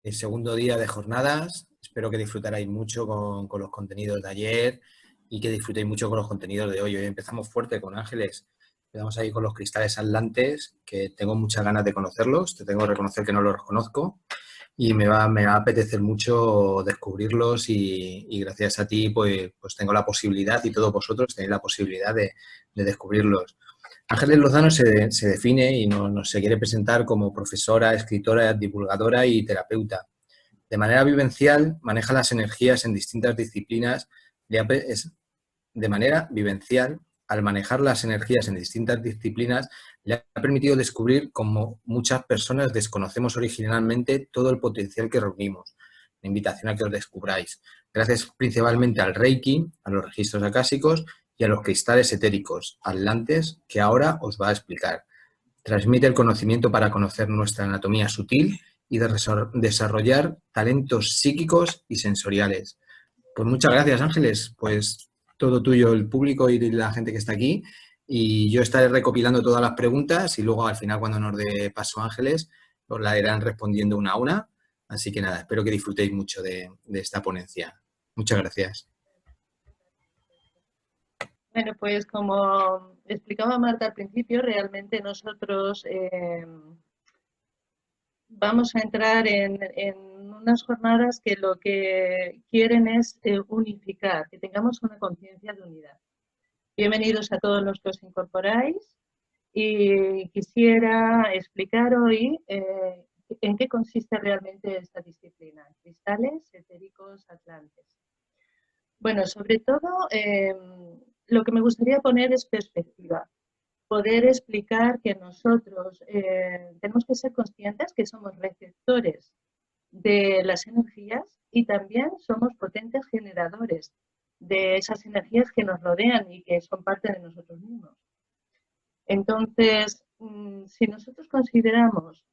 el segundo día de jornadas. Espero que disfrutarais mucho con los contenidos de ayer y que disfrutéis mucho con los contenidos de hoy. Hoy empezamos fuerte con Ángeles. Empezamos ahí con los cristales atlantes, que tengo muchas ganas de conocerlos. Te tengo que reconocer que no los conozco y me va a apetecer mucho descubrirlos y gracias a ti pues tengo la posibilidad y todos vosotros tenéis la posibilidad de descubrirlos. Ángeles Lozano se define y nos se quiere presentar como profesora, escritora, divulgadora y terapeuta. De manera vivencial, maneja las energías en distintas disciplinas. De manera vivencial, al manejar las energías en distintas disciplinas, le ha permitido descubrir cómo muchas personas desconocemos originalmente todo el potencial que reunimos. La invitación a que os descubráis. Gracias principalmente al Reiki, a los registros acásicos y a los cristales etéricos, atlantes, que ahora os va a explicar. Transmite el conocimiento para conocer nuestra anatomía sutil y desarrollar talentos psíquicos y sensoriales. Pues muchas gracias, Ángeles. Pues todo tuyo, el público y la gente que está aquí. Y yo estaré recopilando todas las preguntas y luego al final, cuando nos dé paso Ángeles, os la irán respondiendo una a una. Así que nada, espero que disfrutéis mucho de esta ponencia. Muchas gracias. Bueno, pues como explicaba Marta al principio, realmente nosotros vamos a entrar en unas jornadas que lo que quieren es unificar, que tengamos una conciencia de unidad. Bienvenidos a todos los que os incorporáis y quisiera explicar hoy en qué consiste realmente esta disciplina, cristales etéricos atlantes. Bueno, sobre todo lo que me gustaría poner es perspectiva, poder explicar que nosotros tenemos que ser conscientes que somos receptores de las energías y también somos potentes generadores de esas energías que nos rodean y que son parte de nosotros mismos. Entonces, si nosotros consideramos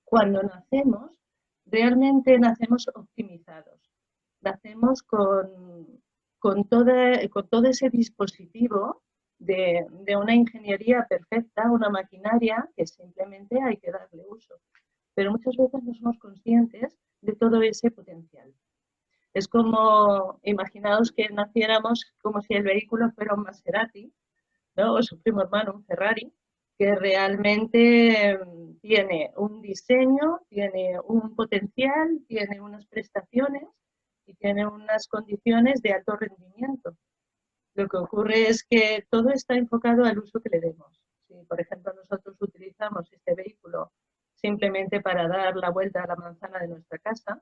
cuando nacemos, realmente nacemos optimizados. Nacemos con todo ese dispositivo de una ingeniería perfecta, una maquinaria que simplemente hay que darle uso. Pero muchas veces no somos conscientes de todo ese potencial. Es como, imaginaos que naciéramos como si el vehículo fuera un Maserati, ¿no? O su primo hermano, un Ferrari, que realmente tiene un diseño, tiene un potencial, tiene unas prestaciones y tiene unas condiciones de alto rendimiento. Lo que ocurre es que todo está enfocado al uso que le demos. Si, por ejemplo, nosotros utilizamos este vehículo simplemente para dar la vuelta a la manzana de nuestra casa,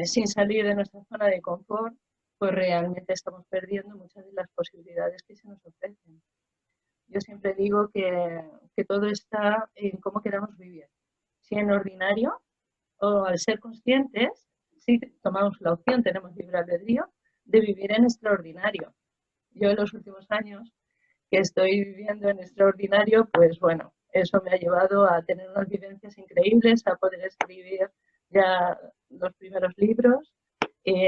sin salir de nuestra zona de confort, pues realmente estamos perdiendo muchas de las posibilidades que se nos ofrecen. Yo siempre digo que todo está en cómo queramos vivir. Si en ordinario o al ser conscientes, sí tomamos la opción, tenemos libre albedrío, de vivir en extraordinario. Yo en los últimos años que estoy viviendo en extraordinario, pues bueno, eso me ha llevado a tener unas vivencias increíbles, a poder escribir ya los primeros libros,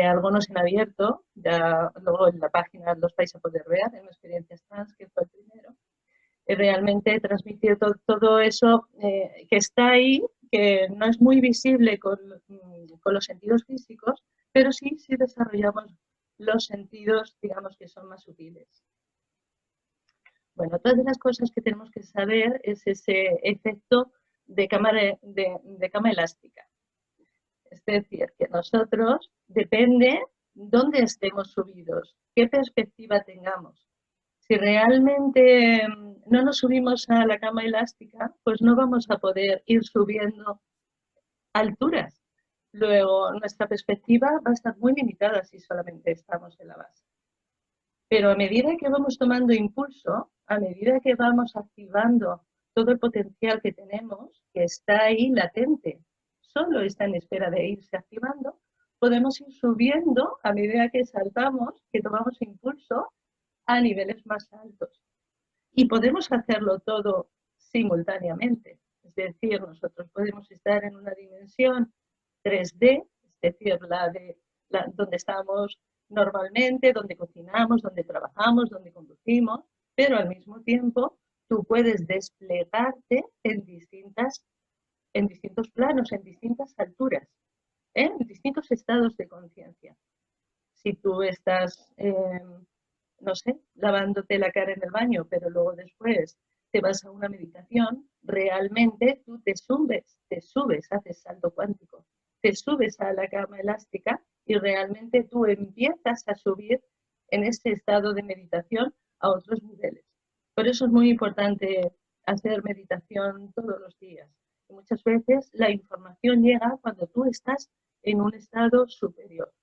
algunos en abierto, ya luego en la página los vais a poder ver, en Experiencias Trans, que fue el primero. Realmente transmitir todo eso que está ahí, que no es muy visible con los sentidos físicos, pero sí desarrollamos los sentidos, digamos, que son más sutiles. Bueno, todas las cosas que tenemos que saber es ese efecto de cama elástica. Es decir, que nosotros, depende dónde estemos subidos, qué perspectiva tengamos. Si realmente no nos subimos a la cama elástica, pues no vamos a poder ir subiendo alturas. Luego, nuestra perspectiva va a estar muy limitada si solamente estamos en la base. Pero a medida que vamos tomando impulso, a medida que vamos activando todo el potencial que tenemos, que está ahí latente, solo está en espera de irse activando, podemos ir subiendo a medida que saltamos, que tomamos impulso a niveles más altos. Y podemos hacerlo todo simultáneamente. Es decir, nosotros podemos estar en una dimensión 3D, es decir, donde estamos normalmente, donde cocinamos, donde trabajamos, donde conducimos, pero al mismo tiempo tú puedes desplegarte en distintas en distintos planos, en distintas alturas, en distintos estados de conciencia. Si tú estás, no sé, lavándote la cara en el baño, pero luego después te vas a una meditación, realmente tú te subes, haces salto cuántico, te subes a la cama elástica y realmente tú empiezas a subir en ese estado de meditación a otros niveles. Por eso es muy importante hacer meditación todos los días. Y muchas veces la información llega cuando tú estás en un estado superior.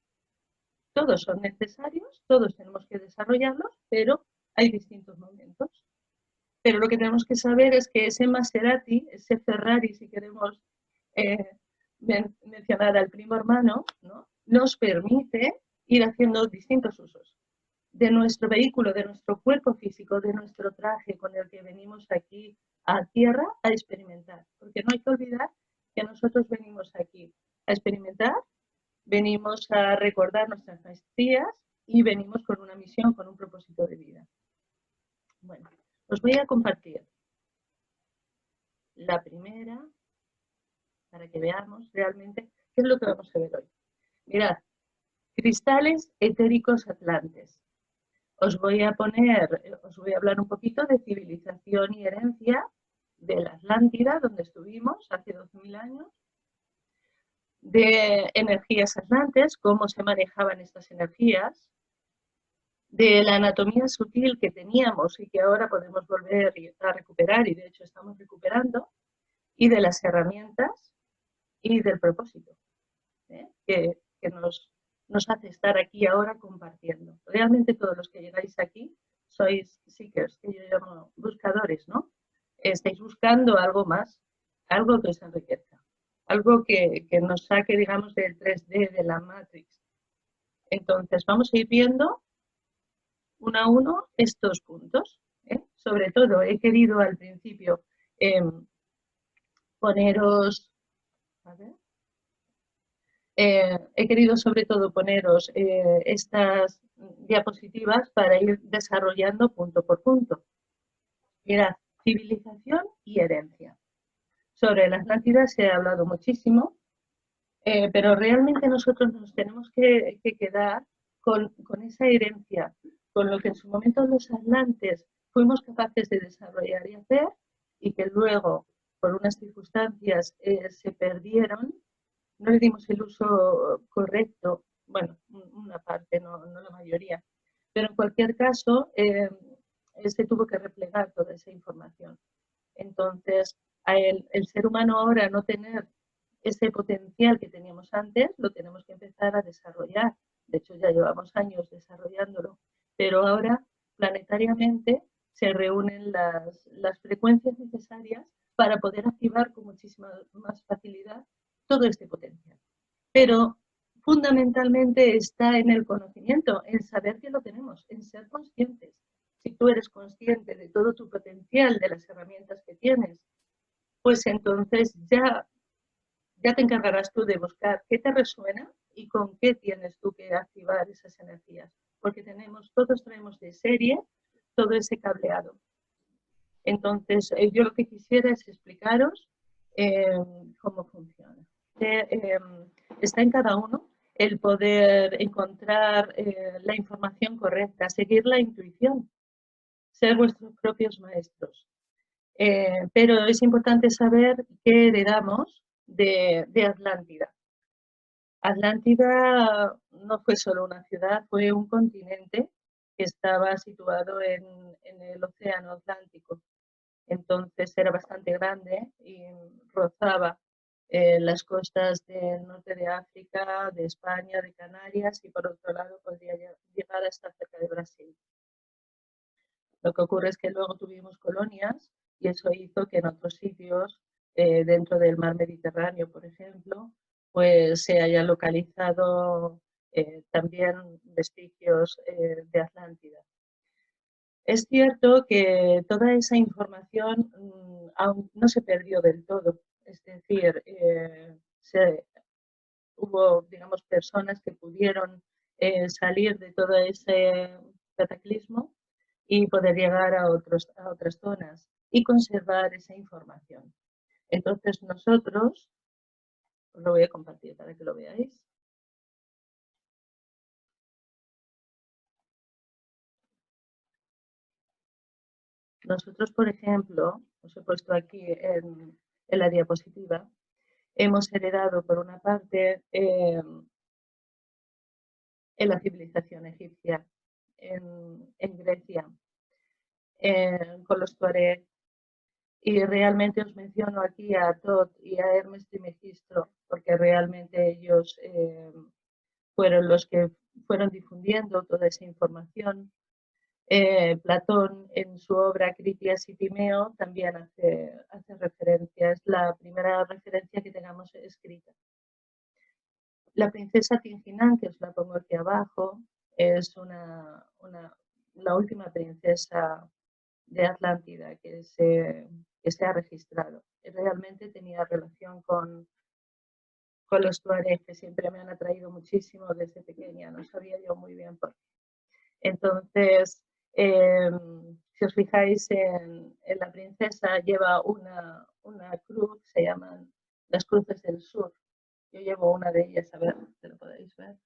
Todos son necesarios, todos tenemos que desarrollarlos, pero hay distintos momentos. Pero lo que tenemos que saber es que ese Maserati, ese Ferrari, si queremos mencionar al primo hermano, ¿no?, nos permite ir haciendo distintos usos de nuestro vehículo, de nuestro cuerpo físico, de nuestro traje con el que venimos aquí a tierra a experimentar. Porque no hay que olvidar que nosotros venimos aquí a experimentar, venimos a recordar nuestras maestrías y venimos con una misión, con un propósito de vida. Bueno, os voy a compartir la primera para que veamos realmente qué es lo que vamos a ver hoy. Mirad, cristales etéricos atlantes. Os voy a hablar un poquito de civilización y herencia de la Atlántida, donde estuvimos hace 2000 años, de energías atlantes, cómo se manejaban estas energías, de la anatomía sutil que teníamos y que ahora podemos volver a recuperar, y de hecho estamos recuperando, y de las herramientas y del propósito, que nos hace estar aquí ahora compartiendo. Realmente todos los que llegáis aquí sois seekers, que yo llamo buscadores, ¿no? Estáis buscando algo más, algo que os enriquezca, algo que nos saque, digamos, del 3D, de la Matrix. Entonces, vamos a ir viendo uno a uno estos puntos. Sobre todo, he querido al principio poneros... A ver, he querido sobre todo poneros estas diapositivas para ir desarrollando punto por punto. Mirad, civilización y herencia. Sobre la Atlántida se ha hablado muchísimo, pero realmente nosotros nos tenemos que quedar con esa herencia, con lo que en su momento los atlantes fuimos capaces de desarrollar y hacer, y que luego, por unas circunstancias, se perdieron. No le dimos el uso correcto, bueno, una parte, no la mayoría, pero en cualquier caso se tuvo que replegar toda esa información. Entonces, el ser humano ahora no tener ese potencial que teníamos antes, lo tenemos que empezar a desarrollar. De hecho, ya llevamos años desarrollándolo, pero ahora planetariamente se reúnen las frecuencias necesarias para poder activar con muchísima más facilidad todo este potencial. Pero fundamentalmente está en el conocimiento, en saber que lo tenemos, en ser conscientes. Si tú eres consciente de todo tu potencial, de las herramientas que tienes, pues entonces ya te encargarás tú de buscar qué te resuena y con qué tienes tú que activar esas energías. Porque todos traemos de serie todo ese cableado. Entonces, yo lo que quisiera es explicaros cómo funciona. Está en cada uno el poder encontrar la información correcta, seguir la intuición, ser vuestros propios maestros. Pero es importante saber qué heredamos de Atlántida. Atlántida no fue solo una ciudad, fue un continente que estaba situado en el Océano Atlántico. Entonces era bastante grande y rozaba las costas del norte de África, de España, de Canarias, y por otro lado podría llegar hasta cerca de Brasil. Lo que ocurre es que luego tuvimos colonias y eso hizo que en otros sitios, dentro del mar Mediterráneo, por ejemplo, pues se hayan localizado también vestigios de Atlántida. Es cierto que toda esa información aún no se perdió del todo, es decir, hubo, digamos, personas que pudieron salir de todo ese cataclismo y poder llegar a otras zonas y conservar esa información. Entonces nosotros, os lo voy a compartir para que lo veáis. Nosotros, por ejemplo, os he puesto aquí en la diapositiva, hemos heredado por una parte en la civilización egipcia, en Grecia, con los tuareg, y realmente os menciono aquí a Tot y a Hermes Trismegisto, porque realmente ellos fueron los que fueron difundiendo toda esa información. Platón, en su obra Critias y Timeo, también hace referencia, es la primera referencia que tenemos escrita. La princesa Tinginán, que os la pongo aquí abajo, es la última princesa de Atlántida que se ha registrado. Realmente tenía relación con los tuareg, que siempre me han atraído muchísimo desde pequeña, no sabía yo muy bien por qué. Entonces, si os fijáis en la princesa, lleva una cruz, se llaman las cruces del sur. Yo llevo una de ellas, a ver si lo podéis ver,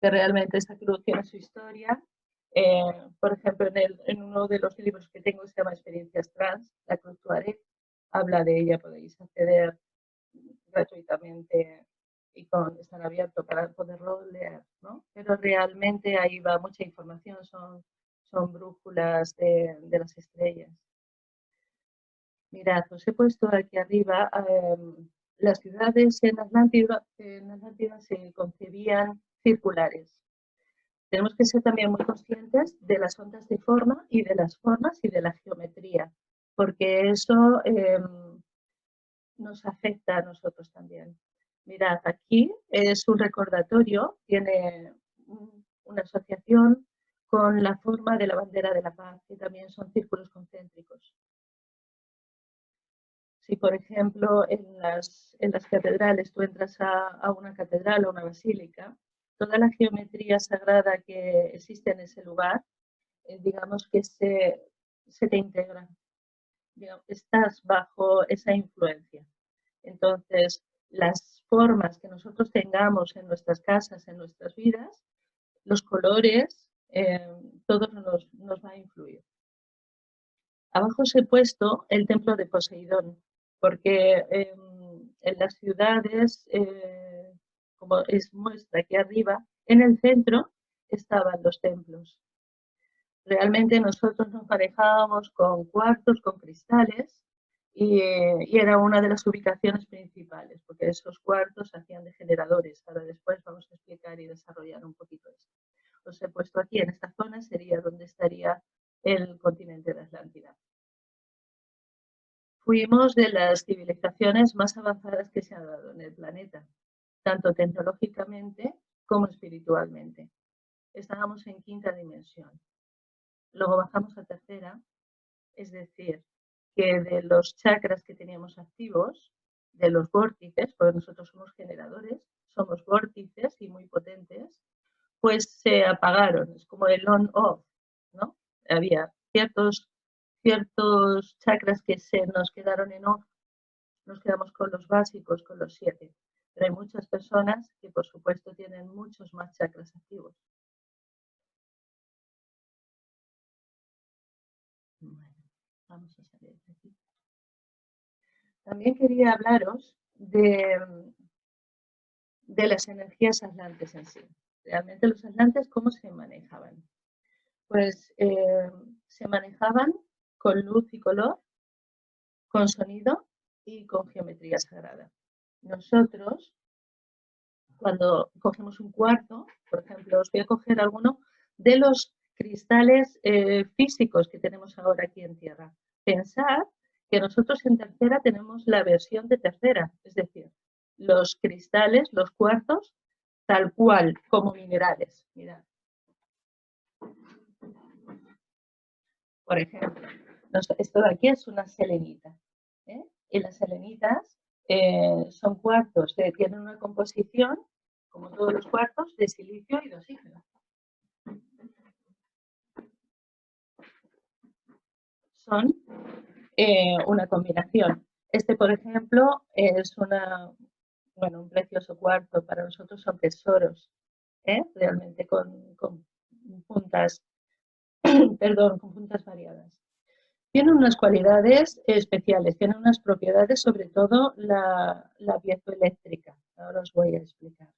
que realmente esta cruz tiene su historia. Por ejemplo, en uno de los libros que tengo, se llama Experiencias Trans, la cruz tuareg, habla de ella, podéis acceder gratuitamente y estar abierto para poderlo leer, ¿no? Pero realmente ahí va mucha información, son brújulas de las estrellas. Mirad, os he puesto aquí arriba, las ciudades en Atlántida se concebían circulares. Tenemos que ser también muy conscientes de las ondas de forma y de las formas y de la geometría, porque eso nos afecta a nosotros también. Mirad, aquí es un recordatorio, tiene una asociación con la forma de la bandera de la paz, que también son círculos concéntricos. Si, por ejemplo, en las catedrales tú entras a una catedral o una basílica, toda la geometría sagrada que existe en ese lugar, digamos que se te integra. Estás bajo esa influencia. Entonces, las formas que nosotros tengamos en nuestras casas, en nuestras vidas, los colores, todo nos va a influir. Abajo os he puesto el templo de Poseidón, porque en las ciudades, como es muestra aquí arriba, en el centro estaban los templos. Realmente nosotros nos manejábamos con cuartos, con cristales, y era una de las ubicaciones principales, porque esos cuartos hacían de generadores. Ahora después vamos a explicar y desarrollar un poquito esto. Os he puesto aquí, en esta zona sería donde estaría el continente de Atlántida. Fuimos de las civilizaciones más avanzadas que se han dado en el planeta, tanto tecnológicamente como espiritualmente. Estábamos en quinta dimensión. Luego bajamos a tercera, es decir, que de los chakras que teníamos activos, de los vórtices, porque nosotros somos generadores, somos vórtices y muy potentes, pues se apagaron, es como el on-off, ¿no? Había ciertos chakras que se nos quedaron en off, nos quedamos con los básicos, con los 7, pero hay muchas personas que por supuesto tienen muchos más chakras activos. Bueno, vamos a salir de aquí. También quería hablaros de las energías atlantes en sí. Realmente los atlantes, ¿cómo se manejaban? Pues se manejaban con luz y color, con sonido y con geometría sagrada. Nosotros, cuando cogemos un cuarto, por ejemplo, os voy a coger alguno de los cristales físicos que tenemos ahora aquí en Tierra. Pensad que nosotros en tercera tenemos la versión de tercera, es decir, los cristales, los cuartos, tal cual, como minerales. Mirad. Por ejemplo, esto de aquí es una selenita. Y las selenitas son cuartos que tienen una composición, como todos los cuartos, de silicio y de oxígeno. Son una combinación. Este, por ejemplo, es un precioso cuarzo. Para nosotros son tesoros, realmente con puntas, perdón, con puntas variadas. Tiene unas cualidades especiales, tiene unas propiedades, sobre todo la piezoeléctrica. Ahora os voy a explicar.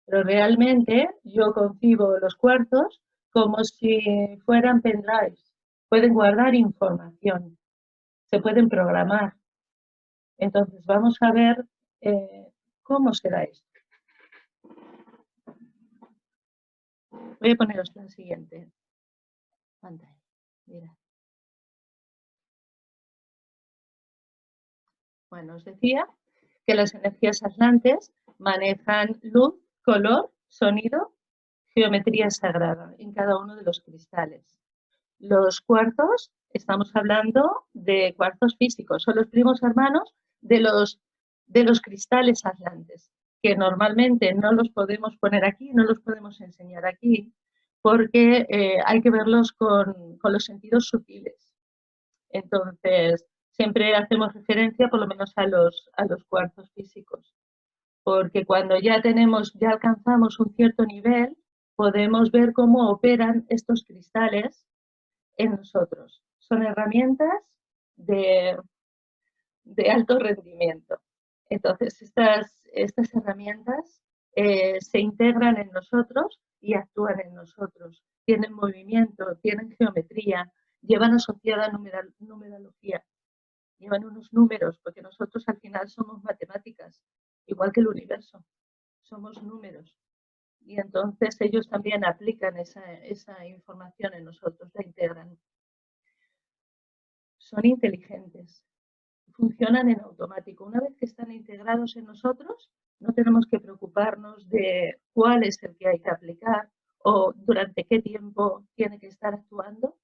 Pero realmente yo concibo los cuarzos como si fueran pendrives. Pueden guardar información, se pueden programar. Entonces vamos a ver cómo será esto. Voy a poneros la siguiente pantalla. Mira. Bueno, os decía que las energías atlantes manejan luz, color, sonido, geometría sagrada en cada uno de los cristales. Los cuarzos, estamos hablando de cuarzos físicos, son los primos hermanos de los cristales atlantes, que normalmente no los podemos poner aquí, no los podemos enseñar aquí, porque hay que verlos con los sentidos sutiles. Entonces, siempre hacemos referencia por lo menos a los cuarzos físicos, porque cuando ya alcanzamos un cierto nivel, podemos ver cómo operan estos cristales en nosotros. Son herramientas de alto rendimiento. Entonces, estas herramientas se integran en nosotros y actúan en nosotros. Tienen movimiento, tienen geometría, llevan asociada numerología, llevan unos números, porque nosotros al final somos matemáticas, igual que el universo, somos números. Y entonces ellos también aplican esa información en nosotros, la integran. Son inteligentes, funcionan en automático. Una vez que están integrados en nosotros, no tenemos que preocuparnos de cuál es el que hay que aplicar o durante qué tiempo tiene que estar actuando.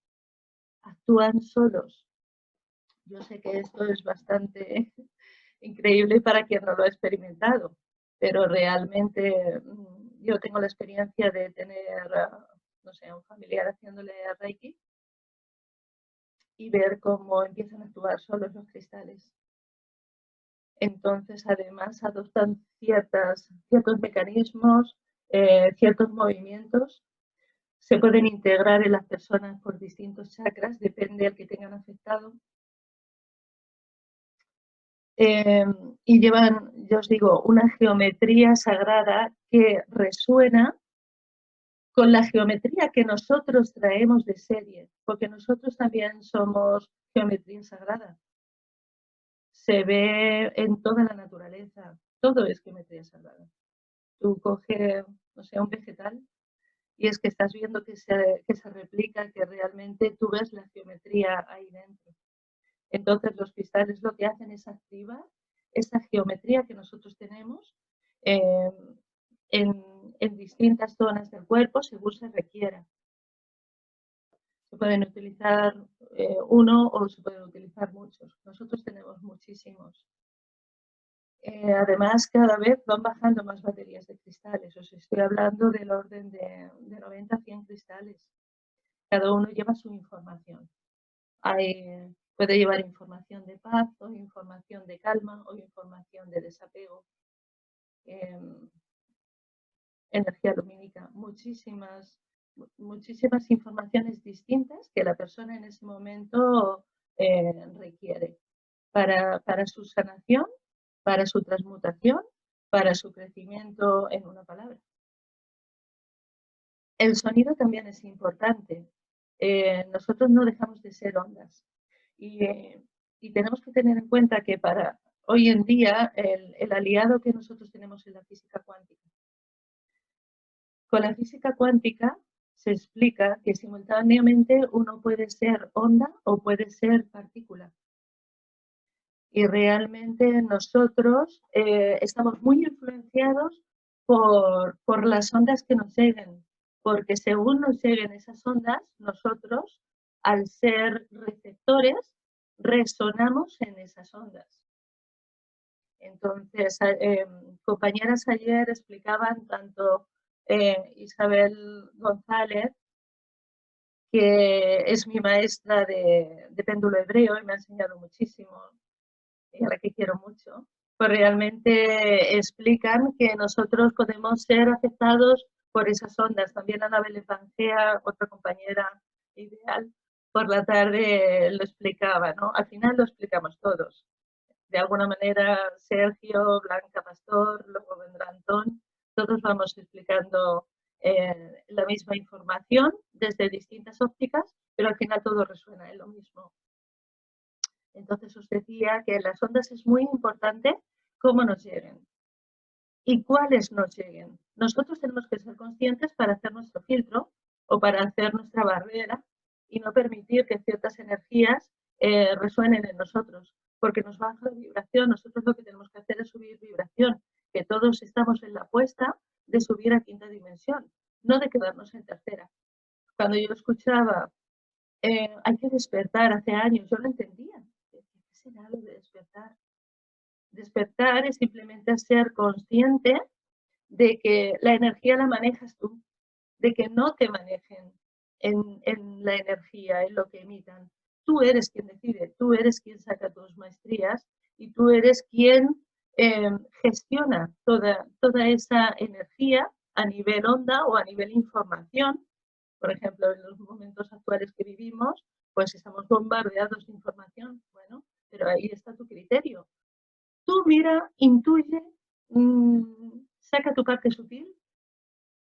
Actúan solos. Yo sé que esto es bastante increíble para quien no lo ha experimentado, pero realmente yo tengo la experiencia de tener, no sé, a un familiar haciéndole Reiki y ver cómo empiezan a actuar solos los cristales. Entonces, además, adoptan ciertos mecanismos, ciertos movimientos. Se pueden integrar en las personas por distintos chakras, depende del que tengan afectado. Y llevan, ya os digo, una geometría sagrada que resuena con la geometría que nosotros traemos de serie, porque nosotros también somos geometría sagrada. Se ve en toda la naturaleza, todo es geometría sagrada. Tú coges, no sé, un vegetal y es que estás viendo que se replica, que realmente tú ves la geometría ahí dentro. Entonces los cristales lo que hacen es activar esa geometría que nosotros tenemos en distintas zonas del cuerpo según se requiera. Se pueden utilizar uno o se pueden utilizar muchos. Nosotros tenemos muchísimos. Además, cada vez van bajando más baterías de cristales. Os estoy hablando del orden de 90 a 100 cristales. Cada uno lleva su información. Puede llevar información de paz o información de calma o información de desapego. Energía lumínica, muchísimas informaciones distintas que la persona en ese momento requiere para su sanación, para su transmutación, para su crecimiento, en una palabra. El sonido también es importante. Nosotros no dejamos de ser ondas y tenemos que tener en cuenta que para hoy en día el aliado que nosotros tenemos es la física cuántica. Con la física cuántica se explica que simultáneamente uno puede ser onda o puede ser partícula. Y realmente nosotros estamos muy influenciados por las ondas que nos lleguen, porque según nos lleguen esas ondas, nosotros, al ser receptores, resonamos en esas ondas. Entonces, compañeras ayer explicaban tanto Isabel González, que es mi maestra de péndulo hebreo y me ha enseñado muchísimo. y a la que quiero mucho, pues realmente explican que nosotros podemos ser afectados por esas ondas. También Anabel Pangea, otra compañera ideal, por la tarde lo explicaba, ¿no? Al final lo explicamos todos. De alguna manera, Sergio, Blanca Pastor, luego vendrá Antón, todos vamos explicando la misma información desde distintas ópticas, pero al final todo resuena en lo mismo. Entonces os decía que en las ondas es muy importante cómo nos lleguen y cuáles nos lleguen. Nosotros tenemos que ser conscientes para hacer nuestro filtro o para hacer nuestra barrera y no permitir que ciertas energías resuenen en nosotros, porque nos baja la vibración. Nosotros lo que tenemos que hacer es subir vibración, que todos estamos en la apuesta de subir a quinta dimensión, no de quedarnos en tercera. Cuando yo escuchaba, hay que despertar hace años, yo no entendía. ¿Qué será lo de despertar? Despertar es simplemente ser consciente de que la energía la manejas tú, de que no te manejen en la energía, en lo que emitan. Tú eres quien decide, tú eres quien saca tus maestrías y tú eres quien gestiona toda esa energía a nivel onda o a nivel información. Por ejemplo, en los momentos actuales que vivimos, pues estamos bombardeados de información. Bueno, pero ahí está tu criterio. Tú mira, intuye, saca tu parte sutil,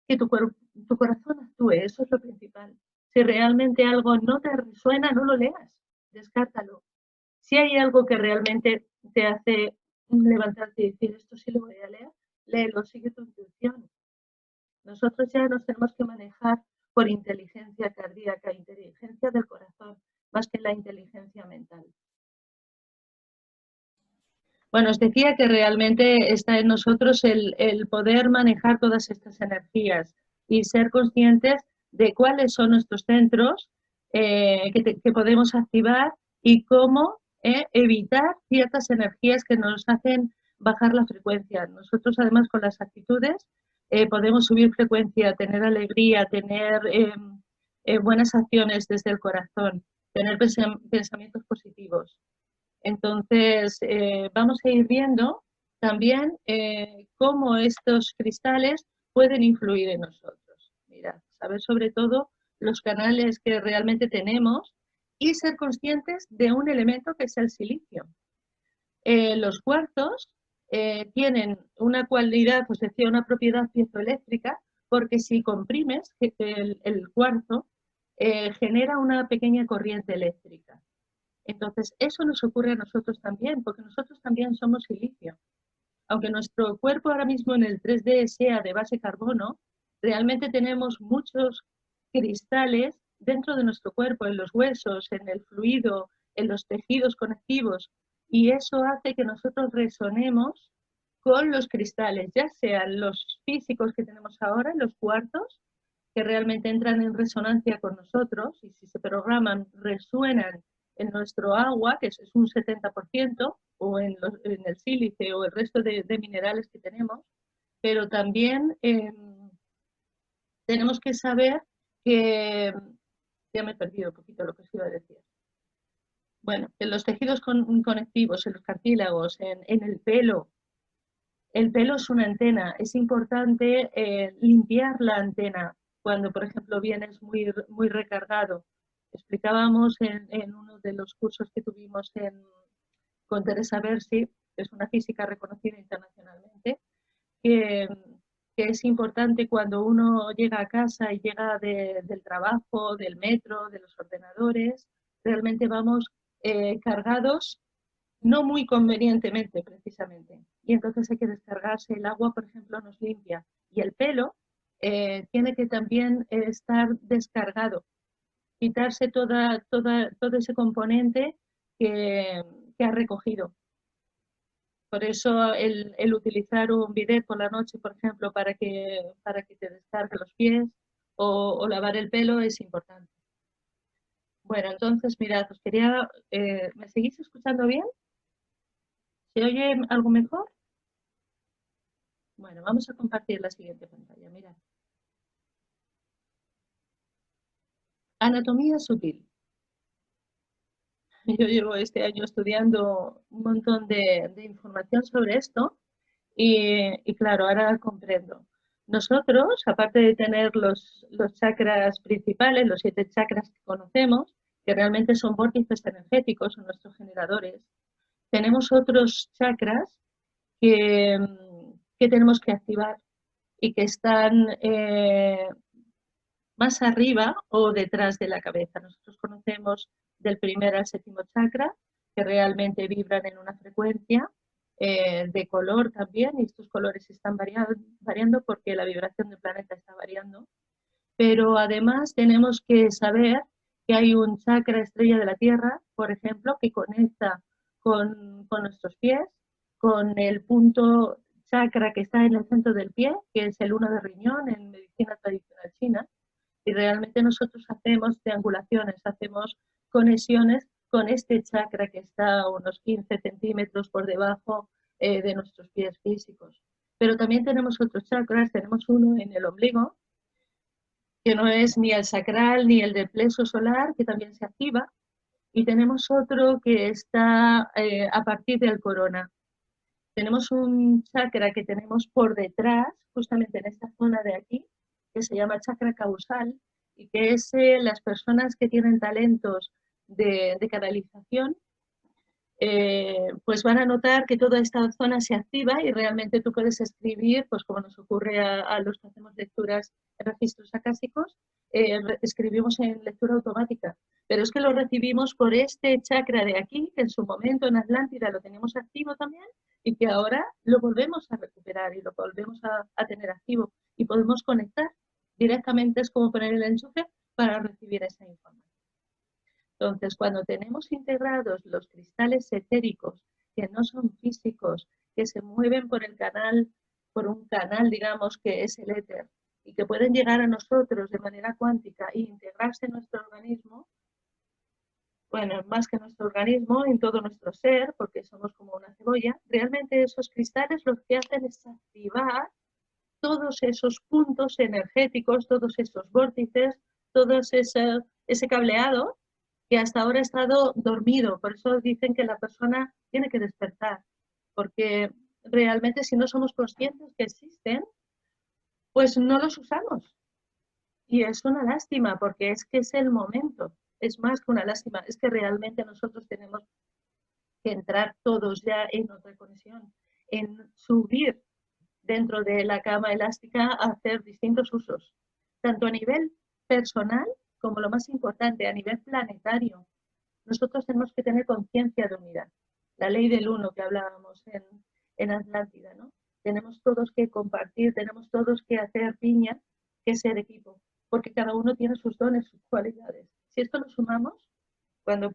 que tu corazón actúe, eso es lo principal. Si realmente algo no te resuena, no lo leas, descártalo. Si hay algo que realmente te hace levantarte y decir, esto sí lo voy a leer, léelo, sigue tu intuición. Nosotros ya nos tenemos que manejar por inteligencia cardíaca, inteligencia del corazón, más que la inteligencia mental. Bueno, os decía que realmente está en nosotros el poder manejar todas estas energías y ser conscientes de cuáles son nuestros centros que podemos activar y cómo evitar ciertas energías que nos hacen bajar la frecuencia. Nosotros, además, con las actitudes podemos subir frecuencia, tener alegría, tener buenas acciones desde el corazón, tener pensamientos positivos. Entonces, vamos a ir viendo también cómo estos cristales pueden influir en nosotros. Mirad, saber sobre todo los canales que realmente tenemos y ser conscientes de un elemento que es el silicio. Los cuarzos tienen una cualidad, os decía, una propiedad piezoeléctrica, porque si comprimes el cuarzo, genera una pequeña corriente eléctrica. Entonces, eso nos ocurre a nosotros también, porque nosotros también somos silicio. Aunque nuestro cuerpo ahora mismo en el 3D sea de base carbono, realmente tenemos muchos cristales dentro de nuestro cuerpo, en los huesos, en el fluido, en los tejidos conectivos, y eso hace que nosotros resonemos con los cristales, ya sean los físicos que tenemos ahora, los cuartos, que realmente entran en resonancia con nosotros y si se programan, resuenan en nuestro agua, que es un 70%, o en el sílice o el resto de minerales que tenemos, pero también tenemos que saber que, ya me he perdido un poquito lo que os iba a decir. Bueno, en los tejidos conectivos, en los cartílagos, en el pelo es una antena, es importante limpiar la antena cuando, por ejemplo, vienes muy recargado. Explicábamos en uno de los cursos que tuvimos con Teresa Bersi, que es una física reconocida internacionalmente, que es importante cuando uno llega a casa y llega del trabajo, del metro, de los ordenadores, realmente vamos cargados, no muy convenientemente precisamente. Y entonces hay que descargarse. El agua, por ejemplo, nos limpia. Y el pelo tiene que también estar descargado, quitarse todo ese componente que ha recogido. Por eso el utilizar un bidet por la noche, por ejemplo, para que te descargue los pies o lavar el pelo es importante. Bueno, entonces, mirad, os quería... ¿me seguís escuchando bien? ¿Se oye algo mejor? Bueno, vamos a compartir la siguiente pantalla, mirad. Anatomía sutil. yo llevo este año estudiando un montón de información sobre esto y claro, ahora comprendo. Nosotros, aparte de tener los chakras principales, los 7 chakras que conocemos, que realmente son vórtices energéticos, son nuestros generadores, tenemos otros chakras que, que tenemos que activar y que están más arriba o detrás de la cabeza. Nosotros conocemos del primer al séptimo chakra, que realmente vibran en una frecuencia de color también, y estos colores están variando porque la vibración del planeta está variando. Pero además tenemos que saber que hay un chakra estrella de la Tierra, por ejemplo, que conecta con nuestros pies, con el punto chakra que está en el centro del pie, que es el 1 de riñón en medicina tradicional china, y realmente nosotros hacemos triangulaciones, hacemos conexiones con este chakra que está a unos 15 centímetros por debajo de nuestros pies físicos. Pero también tenemos otros chakras, tenemos uno en el ombligo, que no es ni el sacral ni el del plexo solar, que también se activa, y tenemos otro que está a partir del corona. Tenemos un chakra que tenemos por detrás, justamente en esta zona de aquí, que se llama chakra causal, y que es las personas que tienen talentos de canalización, pues van a notar que toda esta zona se activa y realmente tú puedes escribir, pues como nos ocurre a los que hacemos lecturas en registros acásicos, escribimos en lectura automática. Pero es que lo recibimos por este chakra de aquí, que en su momento en Atlántida lo teníamos activo también y que ahora lo volvemos a recuperar y lo volvemos a tener activo y podemos conectar directamente, es como poner el enchufe para recibir esa información. Entonces, cuando tenemos integrados los cristales etéricos, que no son físicos, que se mueven por el canal, por un canal, digamos, que es el éter, y que pueden llegar a nosotros de manera cuántica e integrarse en nuestro organismo, bueno, más que nuestro organismo, en todo nuestro ser, porque somos como una cebolla, realmente esos cristales lo que hacen es activar todos esos puntos energéticos, todos esos vórtices, todo ese cableado que hasta ahora ha estado dormido. Por eso dicen que la persona tiene que despertar, porque realmente si no somos conscientes que existen, pues no los usamos. Y es una lástima, porque es que es el momento. Es más que una lástima, es que realmente nosotros tenemos que entrar todos ya en otra conexión, en subir dentro de la cama elástica a hacer distintos usos, tanto a nivel personal como lo más importante, a nivel planetario. Nosotros tenemos que tener conciencia de unidad. La ley del uno que hablábamos en Atlántida, ¿no? Tenemos todos que compartir, tenemos todos que hacer piña, que ser equipo, porque cada uno tiene sus dones, sus cualidades. Si esto lo sumamos, cuando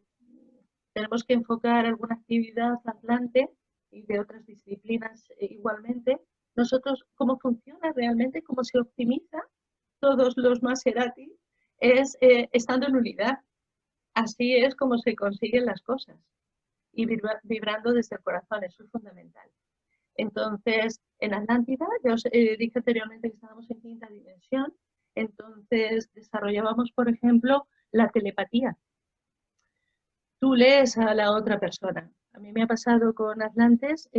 tenemos que enfocar alguna actividad atlante y de otras disciplinas igualmente, nosotros, cómo funciona realmente, cómo se optimiza todos los Maserati, es estando en unidad. Así es como se consiguen las cosas y vibrando desde el corazón, eso es fundamental. Entonces, en Atlántida, ya os dije anteriormente que estábamos en quinta dimensión, entonces desarrollábamos, por ejemplo, la telepatía. Tú lees a la otra persona. A mí me ha pasado con Atlantes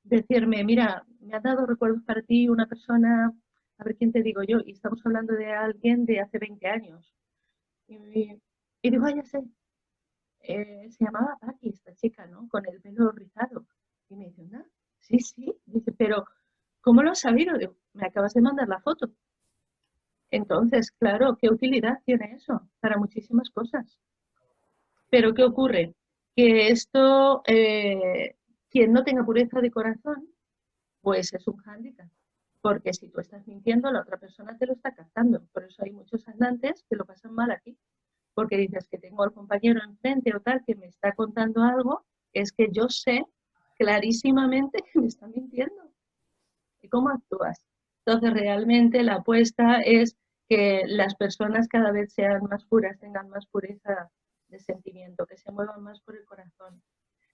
decirme, mira, me ha dado recuerdos para ti una persona, a ver quién te digo yo, y estamos hablando de alguien de hace 20 años. Y digo, ya sé, se llamaba Paqui, esta chica, ¿no? Con el pelo rizado. Y me dice, ¿no? Sí, sí. Dice, pero ¿cómo lo has sabido? Digo, me acabas de mandar la foto. Entonces, claro, ¿qué utilidad tiene eso? Para muchísimas cosas. Pero ¿qué ocurre? Que esto, quien no tenga pureza de corazón, pues es un hándicap. Porque si tú estás mintiendo, la otra persona te lo está captando. Por eso hay muchos andantes que lo pasan mal aquí. Porque dices que tengo al compañero enfrente o tal que me está contando algo, es que yo sé clarísimamente que me está mintiendo. ¿Y cómo actúas? Entonces, realmente la apuesta es que las personas cada vez sean más puras, tengan más pureza de sentimiento, que se muevan más por el corazón.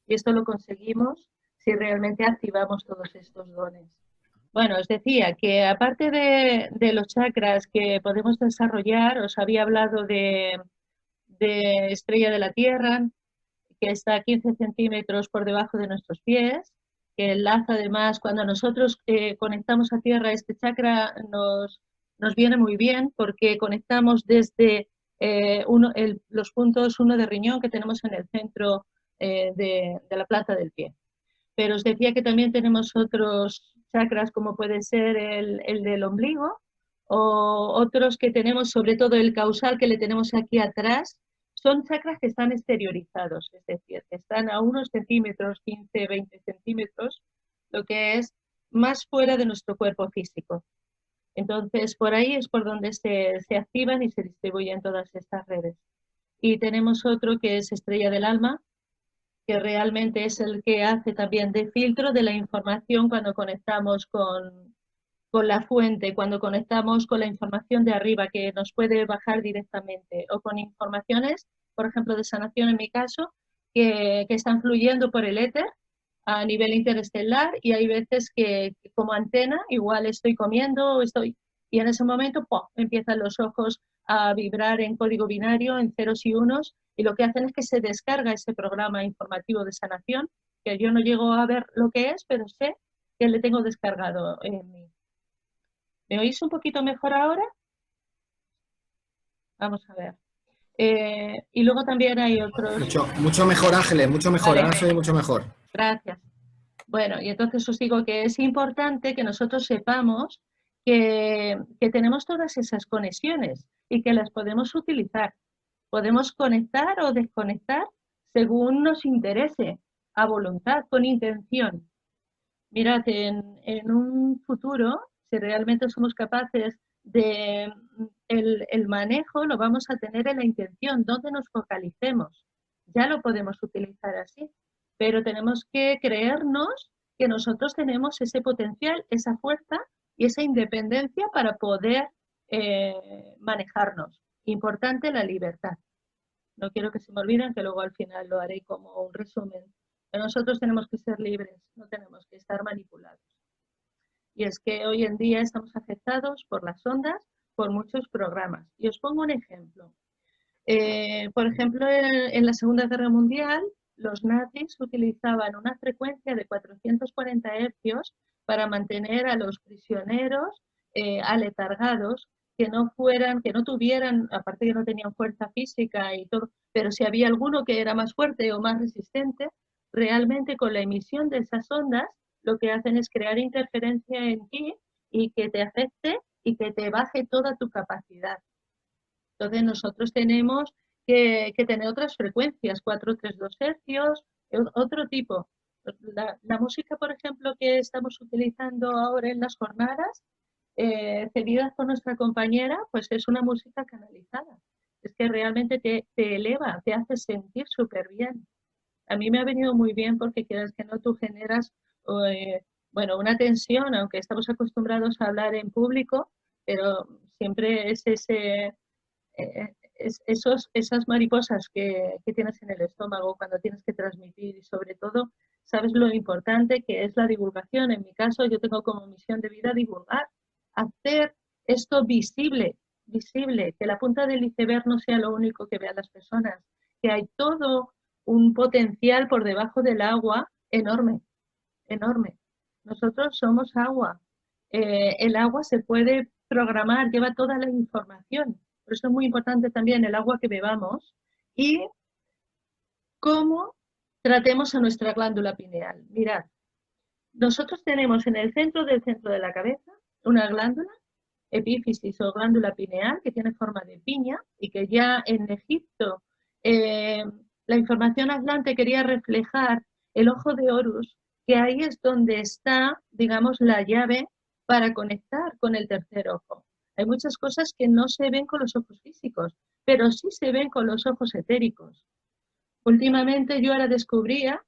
Y esto lo conseguimos si realmente activamos todos estos dones. Bueno, os decía que aparte de los chakras que podemos desarrollar, os había hablado de de estrella de la Tierra, que está a 15 centímetros por debajo de nuestros pies, que enlaza además, cuando nosotros conectamos a Tierra, este chakra nos viene muy bien porque conectamos desde los puntos 1 de riñón que tenemos en el centro de la planta del pie. Pero os decía que también tenemos otros chakras, como puede ser el del ombligo, o otros que tenemos, sobre todo el causal que le tenemos aquí atrás, son chakras que están exteriorizados, es decir, que están a unos centímetros, 15, 20 centímetros, lo que es más fuera de nuestro cuerpo físico. Entonces, por ahí es por donde se activan y se distribuyen todas estas redes. Y tenemos otro que es estrella del alma, que realmente es el que hace también de filtro de la información cuando conectamos con la fuente, cuando conectamos con la información de arriba que nos puede bajar directamente, o con informaciones, por ejemplo, de sanación en mi caso, que están fluyendo por el éter a nivel interestelar, y hay veces que como antena, igual estoy comiendo y en ese momento ¡pum!, empiezan los ojos a vibrar en código binario, en ceros y unos, y lo que hacen es que se descarga ese programa informativo de sanación, que yo no llego a ver lo que es, pero sé que le tengo descargado en mí. ¿Me oís un poquito mejor ahora? Vamos a ver. Y luego también hay otros... Mucho mejor, Ángeles, mucho mejor. Vale. Ahora soy mucho mejor. Gracias. Bueno, y entonces os digo que es importante que nosotros sepamos que tenemos todas esas conexiones y que las podemos utilizar. Podemos conectar o desconectar según nos interese, a voluntad, con intención. Mirad, en un futuro, si realmente somos capaces de el manejo, lo vamos a tener en la intención, donde nos focalicemos. Ya lo podemos utilizar así, pero tenemos que creernos que nosotros tenemos ese potencial, esa fuerza y esa independencia para poder manejarnos. Importante la libertad. No quiero que se me olviden, que luego al final lo haré como un resumen. Pero nosotros tenemos que ser libres, no tenemos que estar manipulados. Y es que hoy en día estamos afectados por las ondas, por muchos programas. Y os pongo un ejemplo. Por ejemplo, en la Segunda Guerra Mundial, los nazis utilizaban una frecuencia de 440 hercios para mantener a los prisioneros aletargados, que no tuvieran, aparte que no tenían fuerza física y todo, pero si había alguno que era más fuerte o más resistente, realmente con la emisión de esas ondas lo que hacen es crear interferencia en ti y que te afecte y que te baje toda tu capacidad. Entonces nosotros tenemos que tener otras frecuencias, 432 hercios, otro tipo. La música, por ejemplo, que estamos utilizando ahora en las jornadas, cedidas por nuestra compañera, pues es una música canalizada. Es que realmente te eleva, te hace sentir súper bien. A mí me ha venido muy bien porque quieras que no, tú generas bueno, una tensión, aunque estamos acostumbrados a hablar en público, pero siempre es esas mariposas que tienes en el estómago cuando tienes que transmitir, y sobre todo sabes lo importante que es la divulgación. En mi caso, yo tengo como misión de vida divulgar, hacer esto visible, que la punta del iceberg no sea lo único que vean las personas, que hay todo un potencial por debajo del agua enorme, enorme. Nosotros somos agua. El agua se puede programar, lleva toda la información. Por eso es muy importante también el agua que bebamos y cómo tratemos a nuestra glándula pineal. Mirad, nosotros tenemos en el centro del la cabeza una glándula, epífisis o glándula pineal, que tiene forma de piña y que ya en Egipto la información atlante quería reflejar el ojo de Horus, que ahí es donde está, digamos, la llave para conectar con el tercer ojo. Hay muchas cosas que no se ven con los ojos físicos, pero sí se ven con los ojos etéricos. Últimamente yo ahora descubría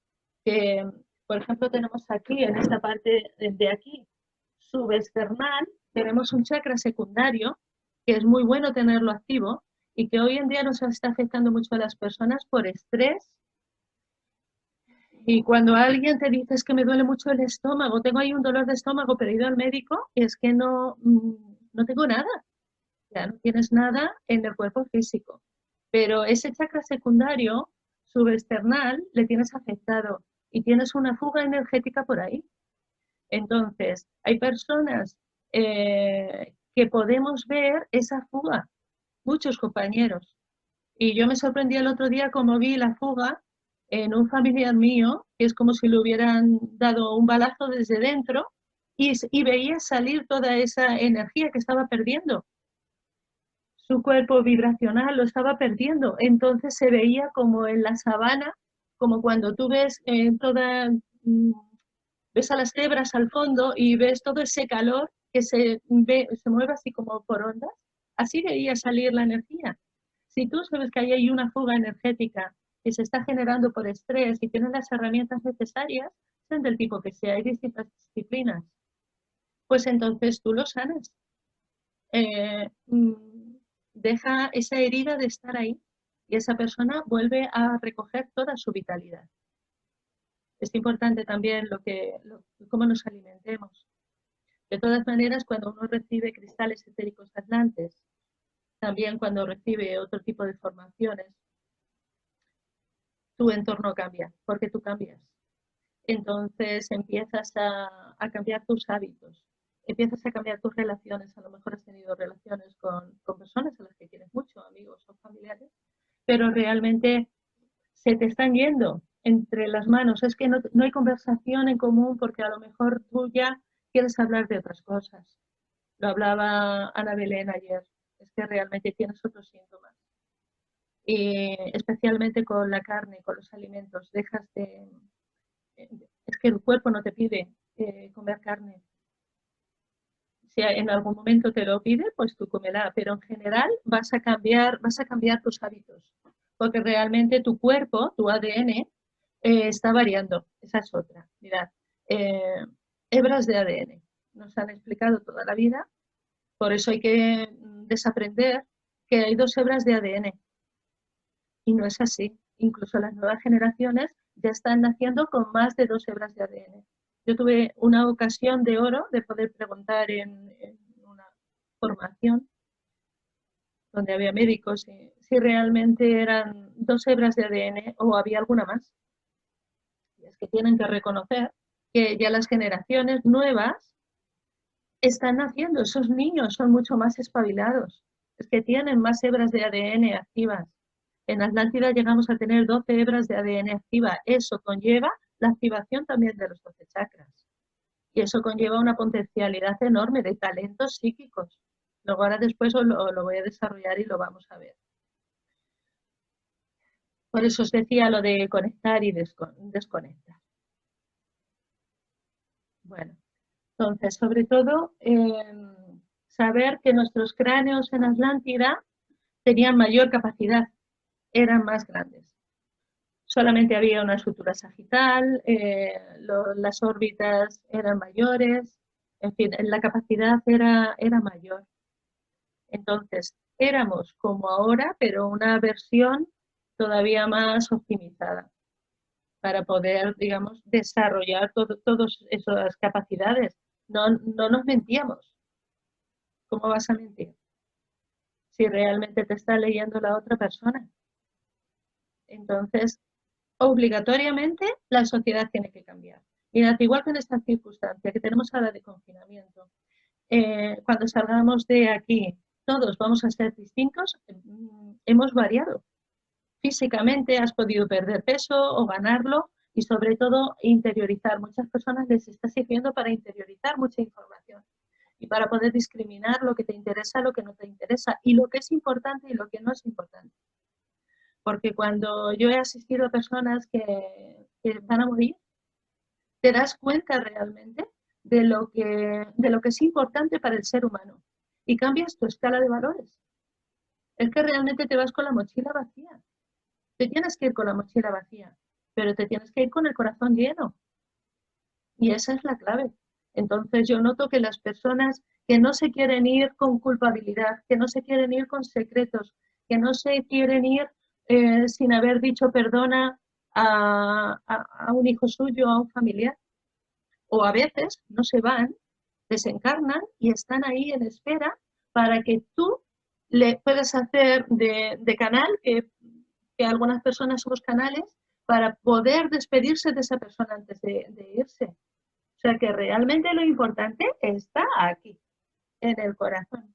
que, por ejemplo, tenemos aquí, en esta parte de aquí, subesternal, tenemos un chakra secundario, que es muy bueno tenerlo activo y que hoy en día nos está afectando mucho a las personas por estrés. Y cuando alguien te dice es que me duele mucho el estómago, tengo ahí un dolor de estómago, pero he ido al médico y es que no tengo nada. Ya no tienes nada en el cuerpo físico. pero ese chakra secundario, subesternal, le tienes afectado y tienes una fuga energética por ahí. Entonces, hay personas que podemos ver esa fuga, muchos compañeros. Y yo me sorprendí el otro día como vi la fuga en un familiar mío, que es como si le hubieran dado un balazo desde dentro, y veía salir toda esa energía que estaba perdiendo. Su cuerpo vibracional lo estaba perdiendo. Entonces se veía como en la sabana, como cuando tú ves ves a las cebras al fondo y ves todo ese calor que se mueve así como por ondas. Así veía salir la energía. Si tú sabes que ahí hay una fuga energética que se está generando por estrés y tienes las herramientas necesarias, sean del tipo que sea, hay distintas disciplinas, pues entonces tú lo sanas. Deja esa herida de estar ahí y esa persona vuelve a recoger toda su vitalidad. Es importante también cómo nos alimentemos. De todas maneras, cuando uno recibe cristales etéricos atlantes, también cuando recibe otro tipo de formaciones, tu entorno cambia, porque tú cambias. Entonces empiezas a cambiar tus hábitos, empiezas a cambiar tus relaciones. A lo mejor has tenido relaciones con personas a las que quieres mucho, amigos o familiares, pero realmente se te están yendo entre las manos. Es que no hay conversación en común porque a lo mejor tú ya quieres hablar de otras cosas. Lo hablaba Ana Belén ayer, es que realmente tienes otros síntomas. Y especialmente con la carne, con los alimentos, es que el cuerpo no te pide comer carne. Si en algún momento te lo pide, pues tú cómela, pero en general vas a cambiar tus hábitos, porque realmente tu cuerpo, tu ADN, está variando. Esa es otra. Mirad, hebras de ADN. Nos han explicado toda la vida, por eso hay que desaprender que hay 2 hebras de ADN. Y no es así. Incluso las nuevas generaciones ya están naciendo con más de 2 hebras de ADN. Yo tuve una ocasión de oro de poder preguntar en una formación donde había médicos si realmente eran 2 hebras de ADN o había alguna más. Y es que tienen que reconocer que ya las generaciones nuevas están naciendo, esos niños son mucho más espabilados, es que tienen más hebras de ADN activas. En Atlántida llegamos a tener 12 hebras de ADN activa. Eso conlleva la activación también de los 12 chakras. Y eso conlleva una potencialidad enorme de talentos psíquicos. Luego ahora después lo voy a desarrollar y lo vamos a ver. Por eso os decía lo de conectar y desconectar. Bueno, entonces, sobre todo, saber que nuestros cráneos en Atlántida tenían mayor capacidad, eran más grandes. Solamente había una estructura sagital, las órbitas eran mayores, en fin, la capacidad era mayor. Entonces, éramos como ahora, pero una versión todavía más optimizada para poder, digamos, desarrollar todas esas capacidades. No nos mentíamos. ¿Cómo vas a mentir? Si realmente te está leyendo la otra persona. Entonces, obligatoriamente la sociedad tiene que cambiar. Mirad, igual que en esta circunstancia que tenemos ahora de confinamiento, cuando salgamos de aquí, todos vamos a ser distintos, hemos variado. Físicamente has podido perder peso o ganarlo y sobre todo interiorizar. Muchas personas les está sirviendo para interiorizar mucha información y para poder discriminar lo que te interesa, lo que no te interesa y lo que es importante y lo que no es importante. Porque cuando yo he asistido a personas que van a morir, te das cuenta realmente de lo que es importante para el ser humano y cambias tu escala de valores. Es que realmente te vas con la mochila vacía. Te tienes que ir con la mochila vacía, pero te tienes que ir con el corazón lleno. Y esa es la clave. Entonces yo noto que las personas que no se quieren ir con culpabilidad, que no se quieren ir con secretos, que no se quieren ir sin haber dicho perdona a un hijo suyo, a un familiar, o a veces no se van, desencarnan y están ahí en espera para que tú le puedes hacer de canal, que algunas personas somos canales, para poder despedirse de esa persona antes de irse. O sea que realmente lo importante está aquí, en el corazón.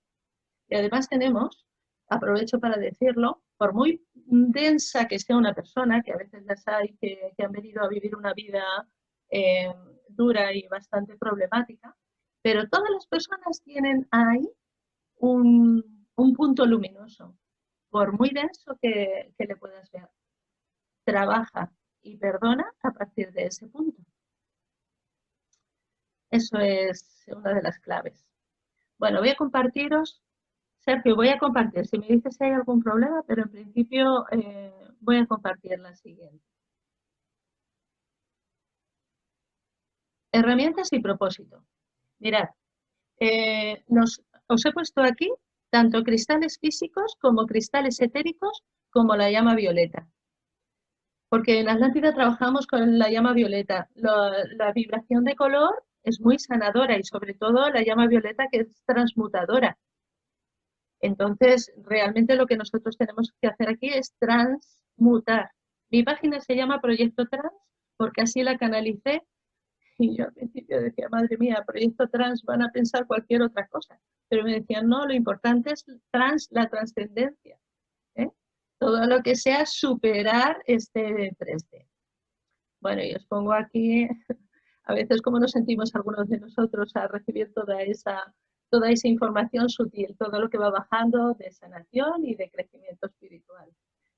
Y además tenemos, aprovecho para decirlo, por muy densa que sea una persona, que a veces las hay que han venido a vivir una vida dura y bastante problemática, pero todas las personas tienen ahí un punto luminoso, por muy denso que le puedas ver. Trabaja y perdona a partir de ese punto. Eso es una de las claves. Bueno, voy a compartiros, Sergio, voy a compartir, si me dices si hay algún problema, pero en principio voy a compartir la siguiente. Herramientas y propósito. Mirad, os he puesto aquí tanto cristales físicos como cristales etéricos como la llama violeta. Porque en Atlántida trabajamos con la llama violeta. La vibración de color es muy sanadora y sobre todo la llama violeta que es transmutadora. Entonces, realmente lo que nosotros tenemos que hacer aquí es transmutar. Mi página se llama Proyecto Trans porque así la canalicé y yo al principio decía, madre mía, Proyecto Trans, van a pensar cualquier otra cosa. Pero me decían, no, lo importante es la trascendencia. Todo lo que sea superar este 3D. Bueno, y os pongo aquí, a veces como nos sentimos algunos de nosotros a recibir toda esa información sutil, todo lo que va bajando de sanación y de crecimiento espiritual.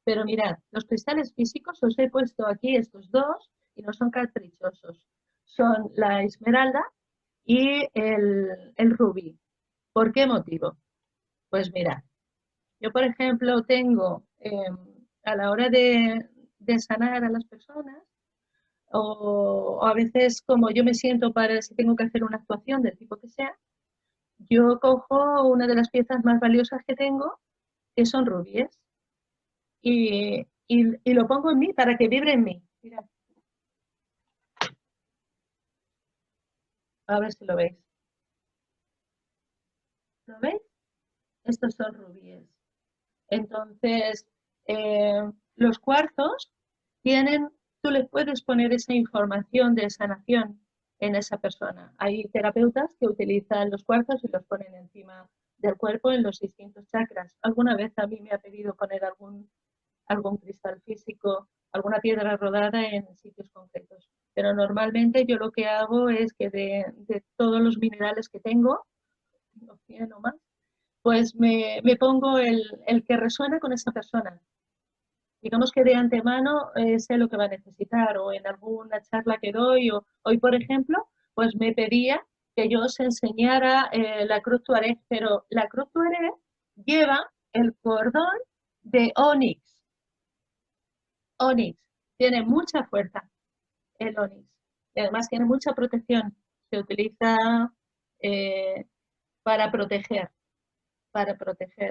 Pero mirad, los cristales físicos os he puesto aquí estos dos y no son caprichosos. Son la esmeralda y el rubí. ¿Por qué motivo? Pues mirad, yo por ejemplo tengo a la hora de sanar a las personas, o a veces como yo me siento para si tengo que hacer una actuación del tipo que sea, yo cojo una de las piezas más valiosas que tengo, que son rubíes, y lo pongo en mí para que vibre en mí. Mirad. A ver si lo veis. ¿Lo veis? Estos son rubíes. Entonces, los cuarzos tienen, tú les puedes poner esa información de sanación en esa persona. Hay terapeutas que utilizan los cuarzos y los ponen encima del cuerpo en los distintos chakras. Alguna vez a mí me ha pedido poner algún cristal físico, alguna piedra rodada en sitios concretos. Pero normalmente yo lo que hago es que de todos los minerales que tengo 100 o más, pues me pongo el que resuena con esa persona. Digamos que de antemano sé lo que va a necesitar, o en alguna charla que doy, o hoy, por ejemplo, pues me pedía que yo os enseñara la Cruz Tuareg, pero la Cruz Tuareg lleva el cordón de onix. Onix tiene mucha fuerza, el onix, y además tiene mucha protección. Se utiliza para proteger.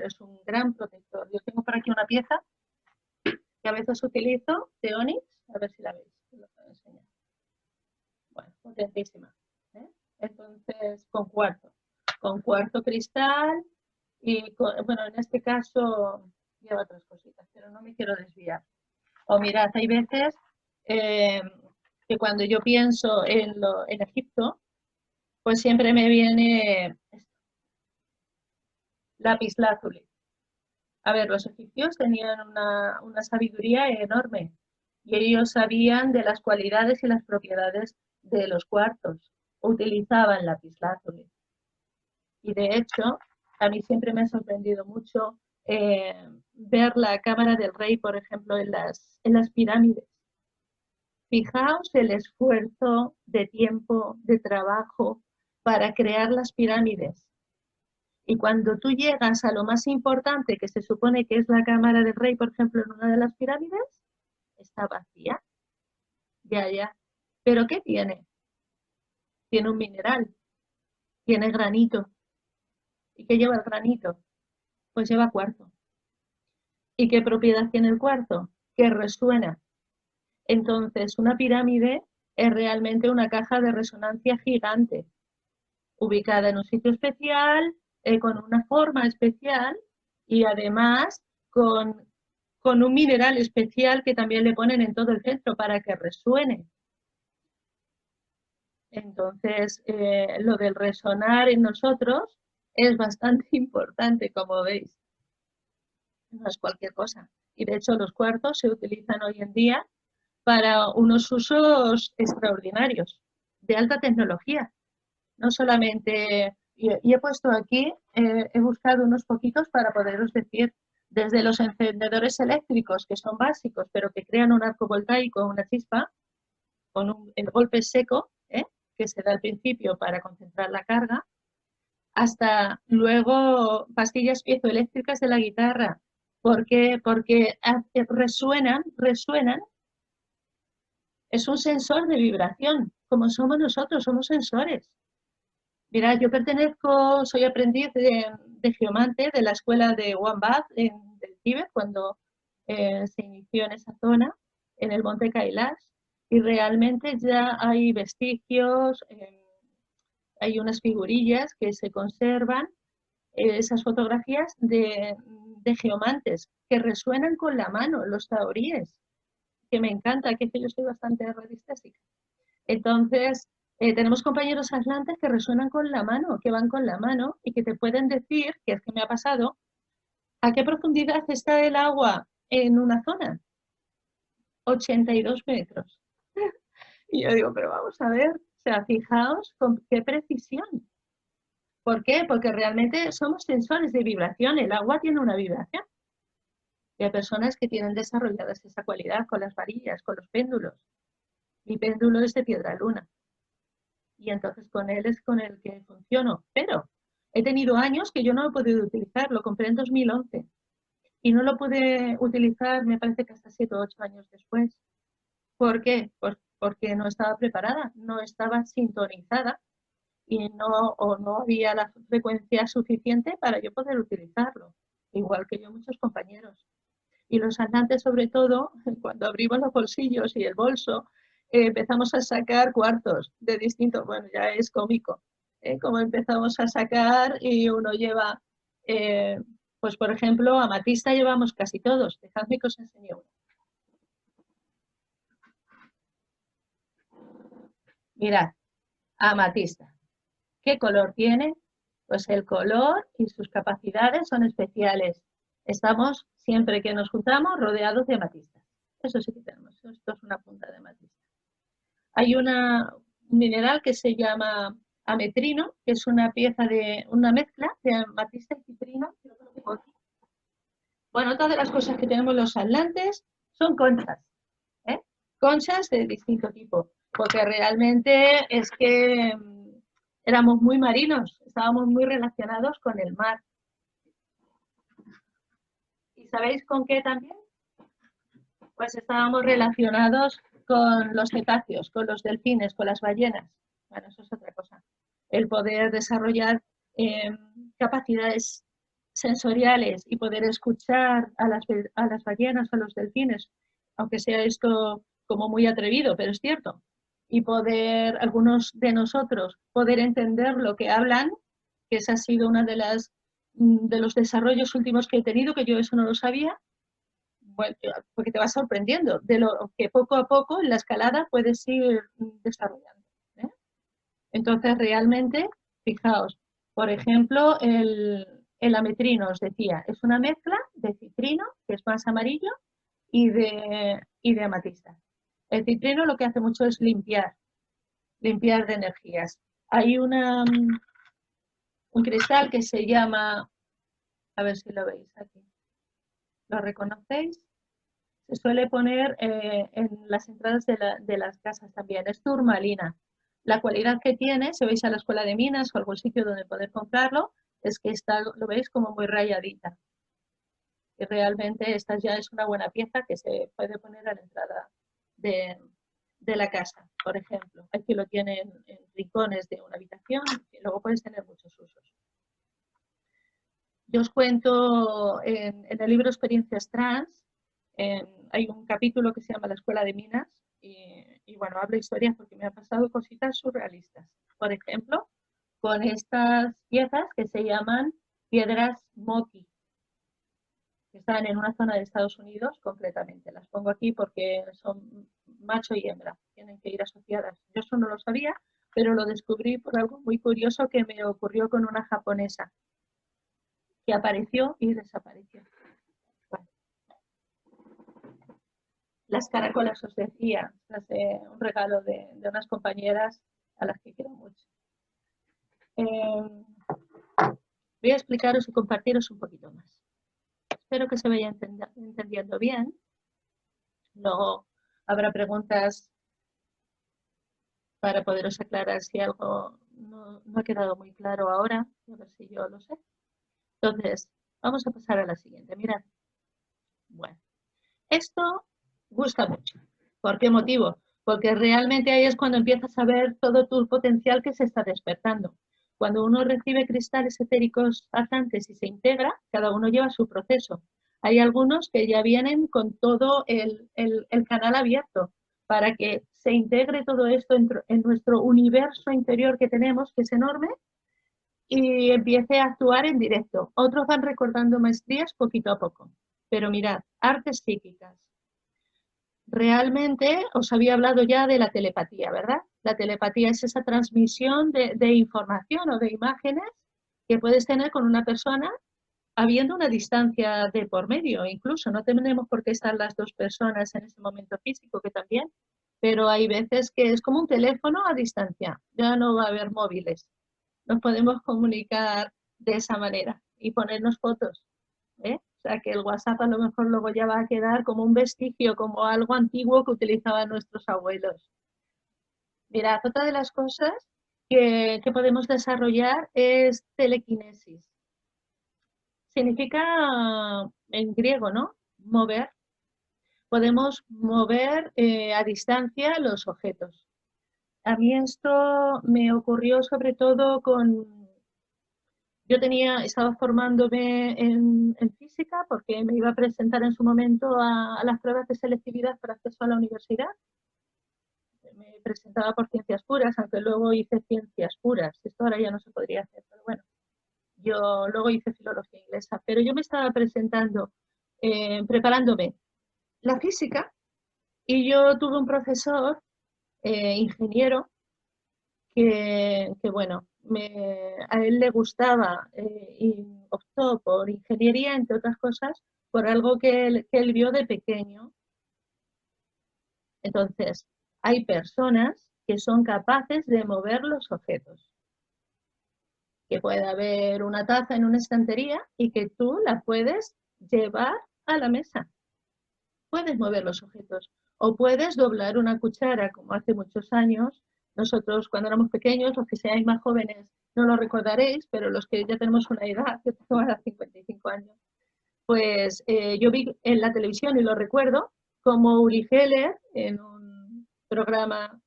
Es un gran protector. Yo tengo por aquí una pieza que a veces utilizo de onix, a ver si la veis, lo puedo enseñar. Bueno, potentísima. Entonces, con cuarzo cristal y, bueno, en este caso lleva otras cositas, pero no me quiero desviar. O mirad, hay veces que cuando yo pienso en Egipto, pues siempre me viene lapislázuli. A ver, los egipcios tenían una sabiduría enorme y ellos sabían de las cualidades y las propiedades de los cuarzos. Utilizaban lapislázuli. Y de hecho, a mí siempre me ha sorprendido mucho ver la cámara del rey, por ejemplo, en las pirámides. Fijaos el esfuerzo de tiempo, de trabajo para crear las pirámides. Y cuando tú llegas a lo más importante, que se supone que es la cámara del rey, por ejemplo, en una de las pirámides, está vacía. Ya. ¿Pero qué tiene? Tiene un mineral, tiene granito. ¿Y qué lleva el granito? Pues lleva cuarzo. ¿Y qué propiedad tiene el cuarzo? Que resuena. Entonces, una pirámide es realmente una caja de resonancia gigante, ubicada en un sitio especial, con una forma especial, y además con un mineral especial que también le ponen en todo el centro para que resuene. Entonces, lo del resonar en nosotros es bastante importante, como veis. No es cualquier cosa. Y de hecho los cuarzos se utilizan hoy en día para unos usos extraordinarios, de alta tecnología. No solamente, y he puesto aquí, he buscado unos poquitos para poderos decir, desde los encendedores eléctricos, que son básicos, pero que crean un arco voltaico, una chispa, con el golpe seco, que se da al principio para concentrar la carga, hasta luego pastillas piezoeléctricas de la guitarra. ¿Por qué? Porque resuenan. Es un sensor de vibración, como somos nosotros, somos sensores. Mira, yo soy aprendiz de geomante de la escuela de Wombat del Tíbet, cuando se inició en esa zona, en el monte Kailash, y realmente ya hay vestigios, hay unas figurillas que se conservan, esas fotografías de geomantes que resuenan con la mano, los taoríes, que me encanta, que yo estoy bastante radiestésica. Entonces, tenemos compañeros atlantes que resuenan con la mano, que van con la mano y que te pueden decir, que es que me ha pasado, a qué profundidad está el agua en una zona. 82 metros. Y yo digo, pero vamos a ver, o sea, fijaos con qué precisión. ¿Por qué? Porque realmente somos sensores de vibración, el agua tiene una vibración. Y hay personas que tienen desarrolladas esa cualidad con las varillas, con los péndulos. Mi péndulo es de piedra luna. Y entonces con él es con el que funciono. Pero he tenido años que yo no he podido utilizar, lo compré en 2011 y no lo pude utilizar, me parece que hasta 7 o 8 años después. ¿Por qué? Pues porque no estaba preparada, no estaba sintonizada y no había la frecuencia suficiente para yo poder utilizarlo, igual que yo muchos compañeros. Y los andantes, sobre todo, cuando abrimos los bolsillos y el bolso, empezamos a sacar cuartos de distintos, bueno, ya es cómico, como empezamos a sacar y uno lleva, pues por ejemplo, amatista llevamos casi todos, dejadme que os enseñe uno. Mirad, amatista. ¿Qué color tiene? Pues el color y sus capacidades son especiales. Estamos, siempre que nos juntamos, rodeados de amatistas. Eso sí que tenemos. Esto es una punta de amatista. Hay un mineral que se llama ametrino, que es una mezcla de amatista y citrino. Bueno, otra de las cosas que tenemos los atlantes son conchas. Conchas de distinto tipo, porque realmente es que éramos muy marinos, estábamos muy relacionados con el mar. ¿Y sabéis con qué también? Pues estábamos relacionados con los cetáceos, con los delfines, con las ballenas. Bueno, eso es otra cosa. El poder desarrollar capacidades sensoriales y poder escuchar a las ballenas o a los delfines, aunque sea esto como muy atrevido, pero es cierto. Y poder, algunos de nosotros, poder entender lo que hablan, que esa ha sido una de los desarrollos últimos que he tenido, que yo eso no lo sabía, bueno, porque te vas sorprendiendo de lo que poco a poco en la escalada puedes ir desarrollando. Entonces, realmente, fijaos, por ejemplo, el ametrino, os decía, es una mezcla de citrino, que es más amarillo, y de amatista. El citrino lo que hace mucho es limpiar de energías. Hay un cristal que se llama, a ver si lo veis aquí, ¿lo reconocéis? Se suele poner en las entradas de las casas también, es turmalina. La cualidad que tiene, si vais a la escuela de minas o algún sitio donde poder comprarlo, es que lo veis como muy rayadita. Y realmente esta ya es una buena pieza que se puede poner a la entrada de la casa, por ejemplo. Aquí lo tienen en rincones de una habitación y luego puedes tener muchos usos. Yo os cuento en el libro Experiencias Trans, hay un capítulo que se llama La Escuela de Minas y bueno, hablo historias porque me han pasado cositas surrealistas. Por ejemplo, con estas piezas que se llaman piedras Moki. que estaban en una zona de Estados Unidos, concretamente. Las pongo aquí porque son macho y hembra, tienen que ir asociadas. Yo eso no lo sabía, pero lo descubrí por algo muy curioso que me ocurrió con una japonesa, que apareció y desapareció. Bueno. Las caracolas, os decía, es un regalo de unas compañeras a las que quiero mucho. Voy a explicaros y compartiros un poquito más. Espero que se vaya entendiendo bien. Luego habrá preguntas para poderos aclarar si algo no ha quedado muy claro ahora, a ver si yo lo sé. Entonces, vamos a pasar a la siguiente. Mirad. Bueno, esto gusta mucho. ¿Por qué motivo? Porque realmente ahí es cuando empiezas a ver todo tu potencial que se está despertando. Cuando uno recibe cristales etéricos ardantes y se integra, cada uno lleva su proceso. Hay algunos que ya vienen con todo el canal abierto para que se integre todo esto en nuestro universo interior que tenemos, que es enorme, y empiece a actuar en directo. Otros van recordando maestrías poquito a poco. Pero mirad, artes psíquicas. Realmente os había hablado ya de la telepatía, ¿verdad? La telepatía es esa transmisión de información o de imágenes que puedes tener con una persona habiendo una distancia de por medio. Incluso no tenemos por qué estar las dos personas en ese momento físico, que también, pero hay veces que es como un teléfono a distancia. Ya no va a haber móviles. Nos podemos comunicar de esa manera y ponernos fotos. ¿Eh? O sea que el WhatsApp a lo mejor luego ya va a quedar como un vestigio, como algo antiguo que utilizaban nuestros abuelos. Mirad, otra de las cosas que podemos desarrollar es telequinesis. Significa en griego, ¿no? Mover. Podemos mover a distancia los objetos. A mí esto me ocurrió sobre todo con... Yo estaba formándome en física porque me iba a presentar en su momento a las pruebas de selectividad para acceso a la universidad. Me presentaba por ciencias puras, aunque luego hice ciencias puras. Esto ahora ya no se podría hacer, pero bueno. Yo luego hice filología inglesa, pero yo me estaba presentando, preparándome la física, y yo tuve un profesor, ingeniero, que bueno, a él le gustaba y optó por ingeniería, entre otras cosas, por algo que él vio de pequeño. Entonces, hay personas que son capaces de mover los objetos. Que puede haber una taza en una estantería y que tú la puedes llevar a la mesa. Puedes mover los objetos. O puedes doblar una cuchara, como hace muchos años. Nosotros, cuando éramos pequeños, los que seáis más jóvenes no lo recordaréis, pero los que ya tenemos una edad, yo tengo ahora 55 años, pues yo vi en la televisión, y lo recuerdo, como Uri Geller, en un programa,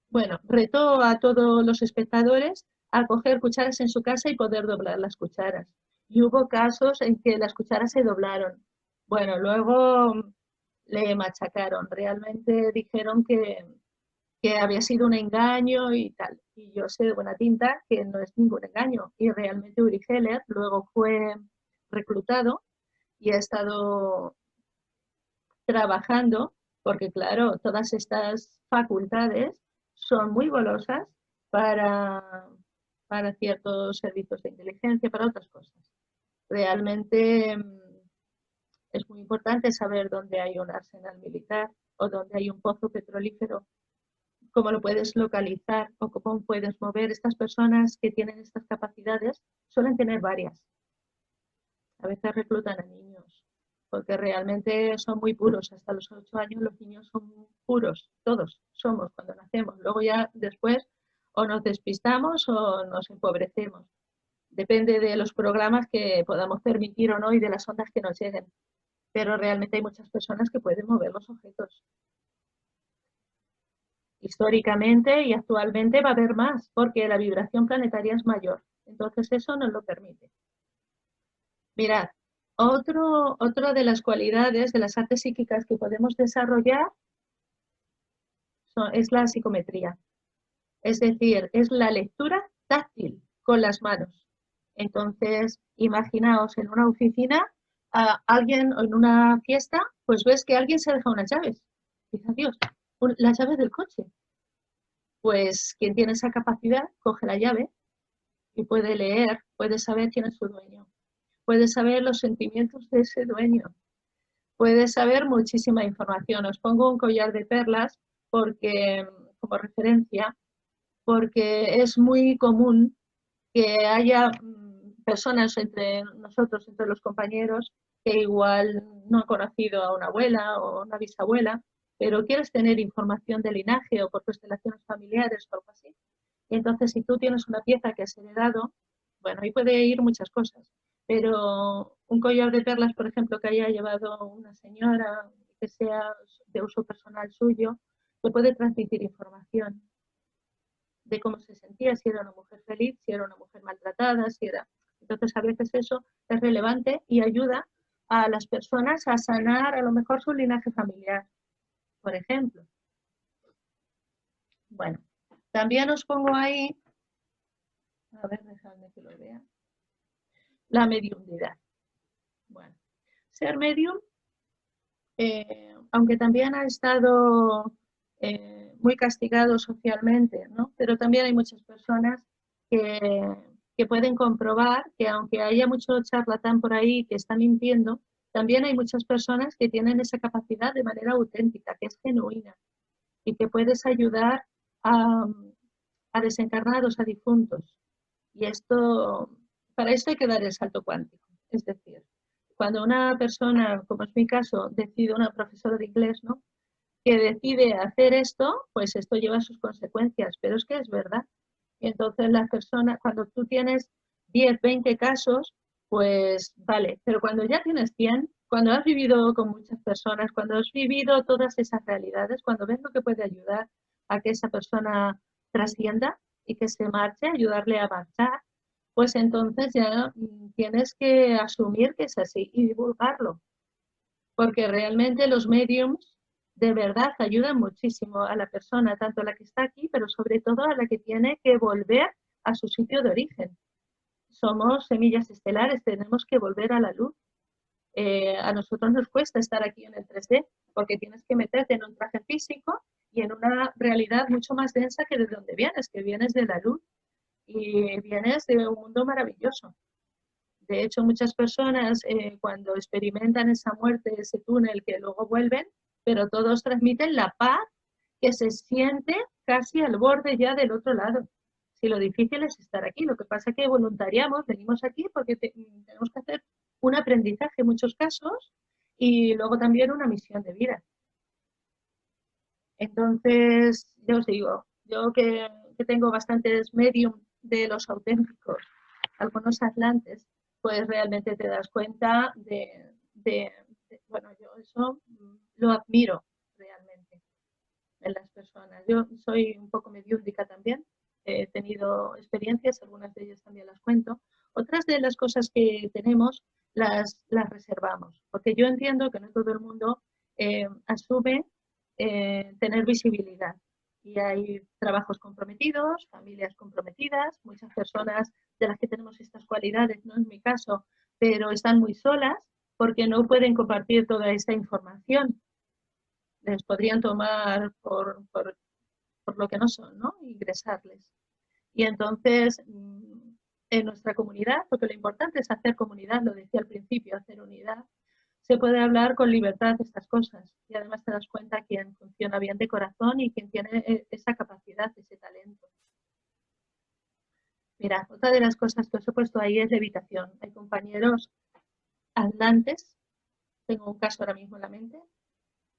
bueno, retó a todos los espectadores a coger cucharas en su casa y poder doblar las cucharas. Y hubo casos en que las cucharas se doblaron. Bueno, luego le machacaron. Realmente dijeron que había sido un engaño y tal. Y yo sé de buena tinta que no es ningún engaño. Y realmente Uri Geller luego fue reclutado y ha estado trabajando, porque claro, todas estas facultades son muy golosas para ciertos servicios de inteligencia, para otras cosas. Realmente es muy importante saber dónde hay un arsenal militar o dónde hay un pozo petrolífero, cómo lo puedes localizar o cómo puedes mover. Estas personas que tienen estas capacidades suelen tener varias. A veces reclutan a niños, porque realmente son muy puros. Hasta los 8 años los niños son puros, todos somos cuando nacemos. Luego ya después o nos despistamos o nos empobrecemos. Depende de los programas que podamos permitir o no y de las ondas que nos lleguen. Pero realmente hay muchas personas que pueden mover los objetos. Históricamente y actualmente va a haber más, porque la vibración planetaria es mayor. Entonces eso nos lo permite. Mirad, otra de las cualidades de las artes psíquicas que podemos desarrollar es la psicometría. Es decir, es la lectura táctil con las manos. Entonces, imaginaos en una oficina, a alguien en una fiesta, pues ves que alguien se deja unas llaves. Dice, Dios, las llaves del coche. Pues quien tiene esa capacidad coge la llave y puede leer, puede saber quién es su dueño, puede saber los sentimientos de ese dueño, puede saber muchísima información. Os pongo un collar de perlas porque, como referencia, porque es muy común que haya personas entre nosotros, entre los compañeros, que igual no han conocido a una abuela o una bisabuela, pero quieres tener información de linaje o por constelaciones familiares o algo así. Y entonces, si tú tienes una pieza que has heredado, bueno, ahí puede ir muchas cosas, pero un collar de perlas, por ejemplo, que haya llevado una señora, que sea de uso personal suyo, te puede transmitir información de cómo se sentía, si era una mujer feliz, si era una mujer maltratada, si era... Entonces, a veces eso es relevante y ayuda a las personas a sanar a lo mejor su linaje familiar, por ejemplo. Bueno, también os pongo ahí, a ver, dejadme que lo vea, la mediumnidad. Bueno, ser medium, aunque también ha estado muy castigado socialmente, ¿no? Pero también hay muchas personas que pueden comprobar que aunque haya mucho charlatán por ahí que está mintiendo, también hay muchas personas que tienen esa capacidad de manera auténtica, que es genuina y que puedes ayudar a, a desencarnados, a difuntos. Y esto, para esto hay que dar el salto cuántico. Es decir, cuando una persona, como es mi caso, decide, una profesora de inglés, ¿no?, que decide hacer esto, pues esto lleva sus consecuencias, pero es que es verdad. Y entonces las personas, cuando tú tienes 10, 20 casos, pues vale, pero cuando ya tienes 100, cuando has vivido con muchas personas, cuando has vivido todas esas realidades, cuando ves lo que puede ayudar a que esa persona trascienda y que se marche, ayudarle a marchar, pues entonces ya tienes que asumir que es así y divulgarlo, porque realmente los mediums de verdad ayudan muchísimo a la persona, tanto a la que está aquí, pero sobre todo a la que tiene que volver a su sitio de origen. Somos semillas estelares, tenemos que volver a la luz. A nosotros nos cuesta estar aquí en el 3D, porque tienes que meterte en un traje físico y en una realidad mucho más densa que de donde vienes, que vienes de la luz y vienes de un mundo maravilloso. De hecho, muchas personas cuando experimentan esa muerte, ese túnel, que luego vuelven, pero todos transmiten la paz que se siente casi al borde ya del otro lado. Si lo difícil es estar aquí, lo que pasa es que voluntariamos, venimos aquí porque tenemos que hacer un aprendizaje en muchos casos y luego también una misión de vida. Entonces, yo os digo, yo que tengo bastantes medium de los auténticos, algunos atlantes, pues realmente te das cuenta bueno, yo eso lo admiro realmente en las personas. Yo soy un poco mediúmnica también, he tenido experiencias, algunas de ellas también las cuento. Otras de las cosas que tenemos las reservamos, porque yo entiendo que no todo el mundo asume tener visibilidad. Y hay trabajos comprometidos, familias comprometidas, muchas personas de las que tenemos estas cualidades, no es mi caso, pero están muy solas porque no pueden compartir toda esta información. Les podrían tomar por lo que no son, ¿no? Ingresarles. Y entonces, en nuestra comunidad, porque lo importante es hacer comunidad, lo decía al principio, hacer unidad, se puede hablar con libertad de estas cosas y además te das cuenta quién funciona bien de corazón y quién tiene esa capacidad, ese talento. Mira, otra de las cosas que os he puesto ahí es levitación. Hay compañeros atlantes, tengo un caso ahora mismo en la mente,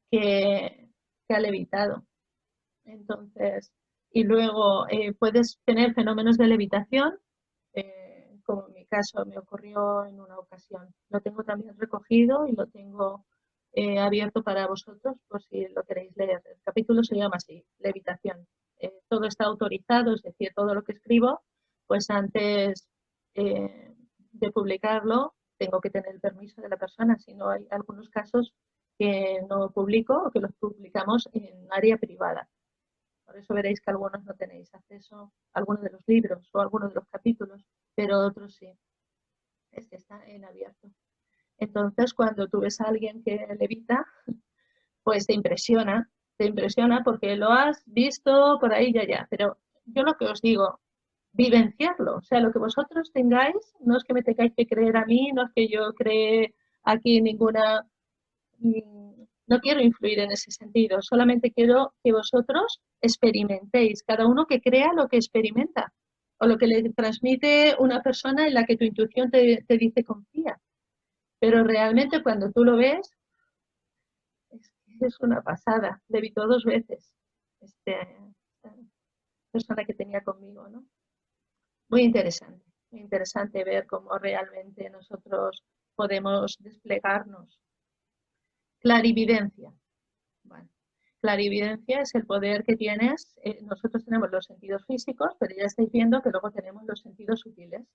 que ha levitado. Entonces, y luego puedes tener fenómenos de levitación, como en mi caso me ocurrió en una ocasión. Lo tengo también recogido y lo tengo abierto para vosotros por si lo queréis leer. El capítulo se llama así, levitación. Todo está autorizado, es decir, todo lo que escribo, pues antes de publicarlo tengo que tener el permiso de la persona, si no hay algunos casos que no publico o que los publicamos en área privada. Por eso veréis que algunos no tenéis acceso a algunos de los libros o a algunos de los capítulos, pero otros sí. Este está en abierto. Entonces, cuando tú ves a alguien que levita, pues te impresiona porque lo has visto por ahí ya. Pero yo lo que os digo, vivenciarlo. O sea, lo que vosotros tengáis, no es que me tengáis que creer a mí, no es que yo cree aquí ninguna... No quiero influir en ese sentido, solamente quiero que vosotros experimentéis, cada uno que crea lo que experimenta o lo que le transmite una persona en la que tu intuición te dice confía. Pero realmente cuando tú lo ves, es una pasada. Le vi 2 veces esta persona que tenía conmigo, ¿no? Muy interesante ver cómo realmente nosotros podemos desplegarnos. Clarividencia. Bueno, clarividencia es el poder que tienes. Nosotros tenemos los sentidos físicos, pero ya estáis viendo que luego tenemos los sentidos sutiles.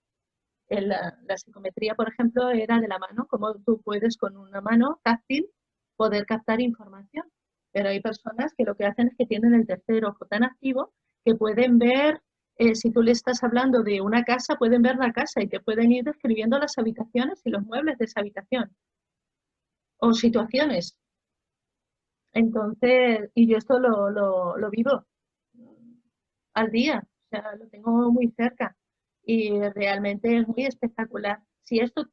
La psicometría, por ejemplo, era de la mano, como tú puedes con una mano táctil poder captar información. Pero hay personas que lo que hacen es que tienen el tercer ojo tan activo que pueden ver, si tú le estás hablando de una casa, pueden ver la casa y te pueden ir describiendo las habitaciones y los muebles de esa habitación. O situaciones. Entonces, y yo esto lo vivo al día, o sea, lo tengo muy cerca y realmente es muy espectacular. Si estas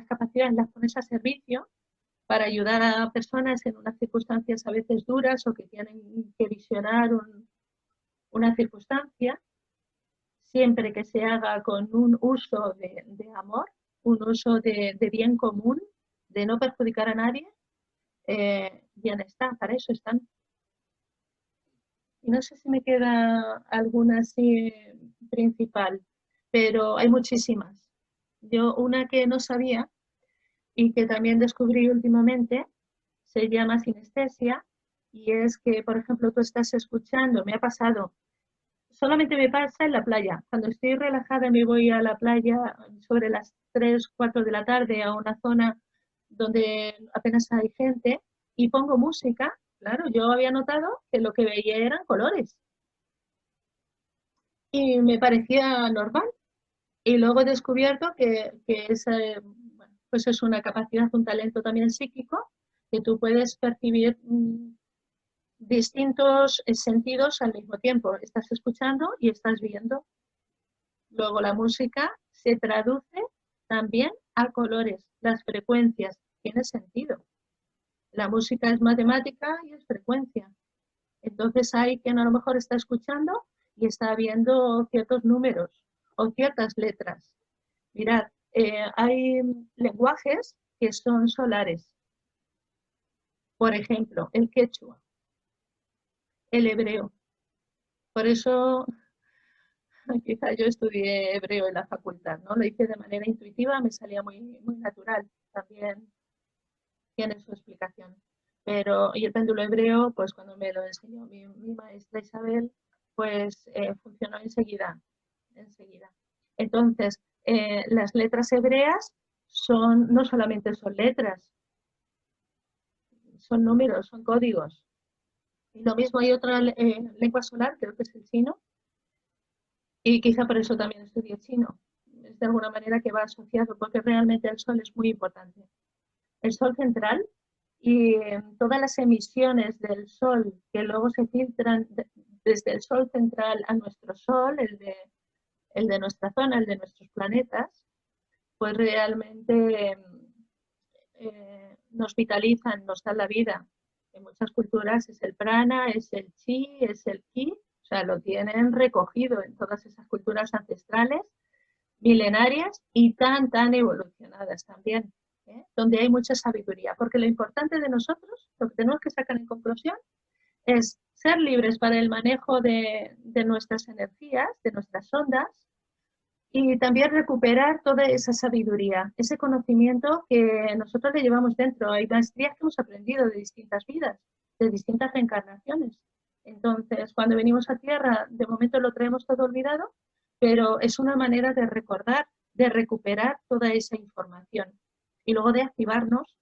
capacidades las pones a servicio para ayudar a personas en unas circunstancias a veces duras o que tienen que visionar una circunstancia, siempre que se haga con un uso de amor, un uso de bien común, de no perjudicar a nadie, bien está, para eso están. Y no sé si me queda alguna así principal, pero hay muchísimas. Yo una que no sabía y que también descubrí últimamente se llama sinestesia y es que, por ejemplo, tú estás escuchando, me ha pasado, solamente me pasa en la playa. Cuando estoy relajada me voy a la playa sobre las 3, 4 de la tarde a una zona donde apenas hay gente y pongo música. Claro, yo había notado que lo que veía eran colores y me parecía normal. Y luego he descubierto que bueno, pues es una capacidad, un talento también psíquico, que tú puedes percibir distintos sentidos al mismo tiempo. Estás escuchando y estás viendo. Luego la música se traduce también a colores, las frecuencias. Tiene sentido. La música es matemática y es frecuencia. Entonces hay quien a lo mejor está escuchando y está viendo ciertos números o ciertas letras. Mirad, hay lenguajes que son solares. Por ejemplo, el quechua, el hebreo. Por eso quizá yo estudié hebreo en la facultad, ¿no? Lo hice de manera intuitiva, me salía muy natural. También tiene su explicación. Y el péndulo hebreo, pues cuando me lo enseñó mi maestra Isabel, pues funcionó enseguida. Entonces, las letras hebreas no solamente son letras, son números, son códigos. Y lo mismo hay otra lengua solar, creo que es el chino, y quizá por eso también estudié chino. Es de alguna manera que va asociado, porque realmente el sol es muy importante. El sol central y todas las emisiones del sol que luego se filtran desde el sol central a nuestro sol, el de nuestra zona, el de nuestros planetas, pues realmente nos vitalizan, nos dan la vida. En muchas culturas es el prana, es el chi, es el ki, o sea, lo tienen recogido en todas esas culturas ancestrales, milenarias y tan evolucionadas también, donde hay mucha sabiduría. Porque lo importante de nosotros, lo que tenemos que sacar en conclusión, es ser libres para el manejo de nuestras energías, de nuestras ondas, y también recuperar toda esa sabiduría, ese conocimiento que nosotros le llevamos dentro. Hay maestrías que hemos aprendido de distintas vidas, de distintas reencarnaciones. Entonces, cuando venimos a Tierra, de momento lo traemos todo olvidado, pero es una manera de recordar, de recuperar toda esa información y luego de activarnos.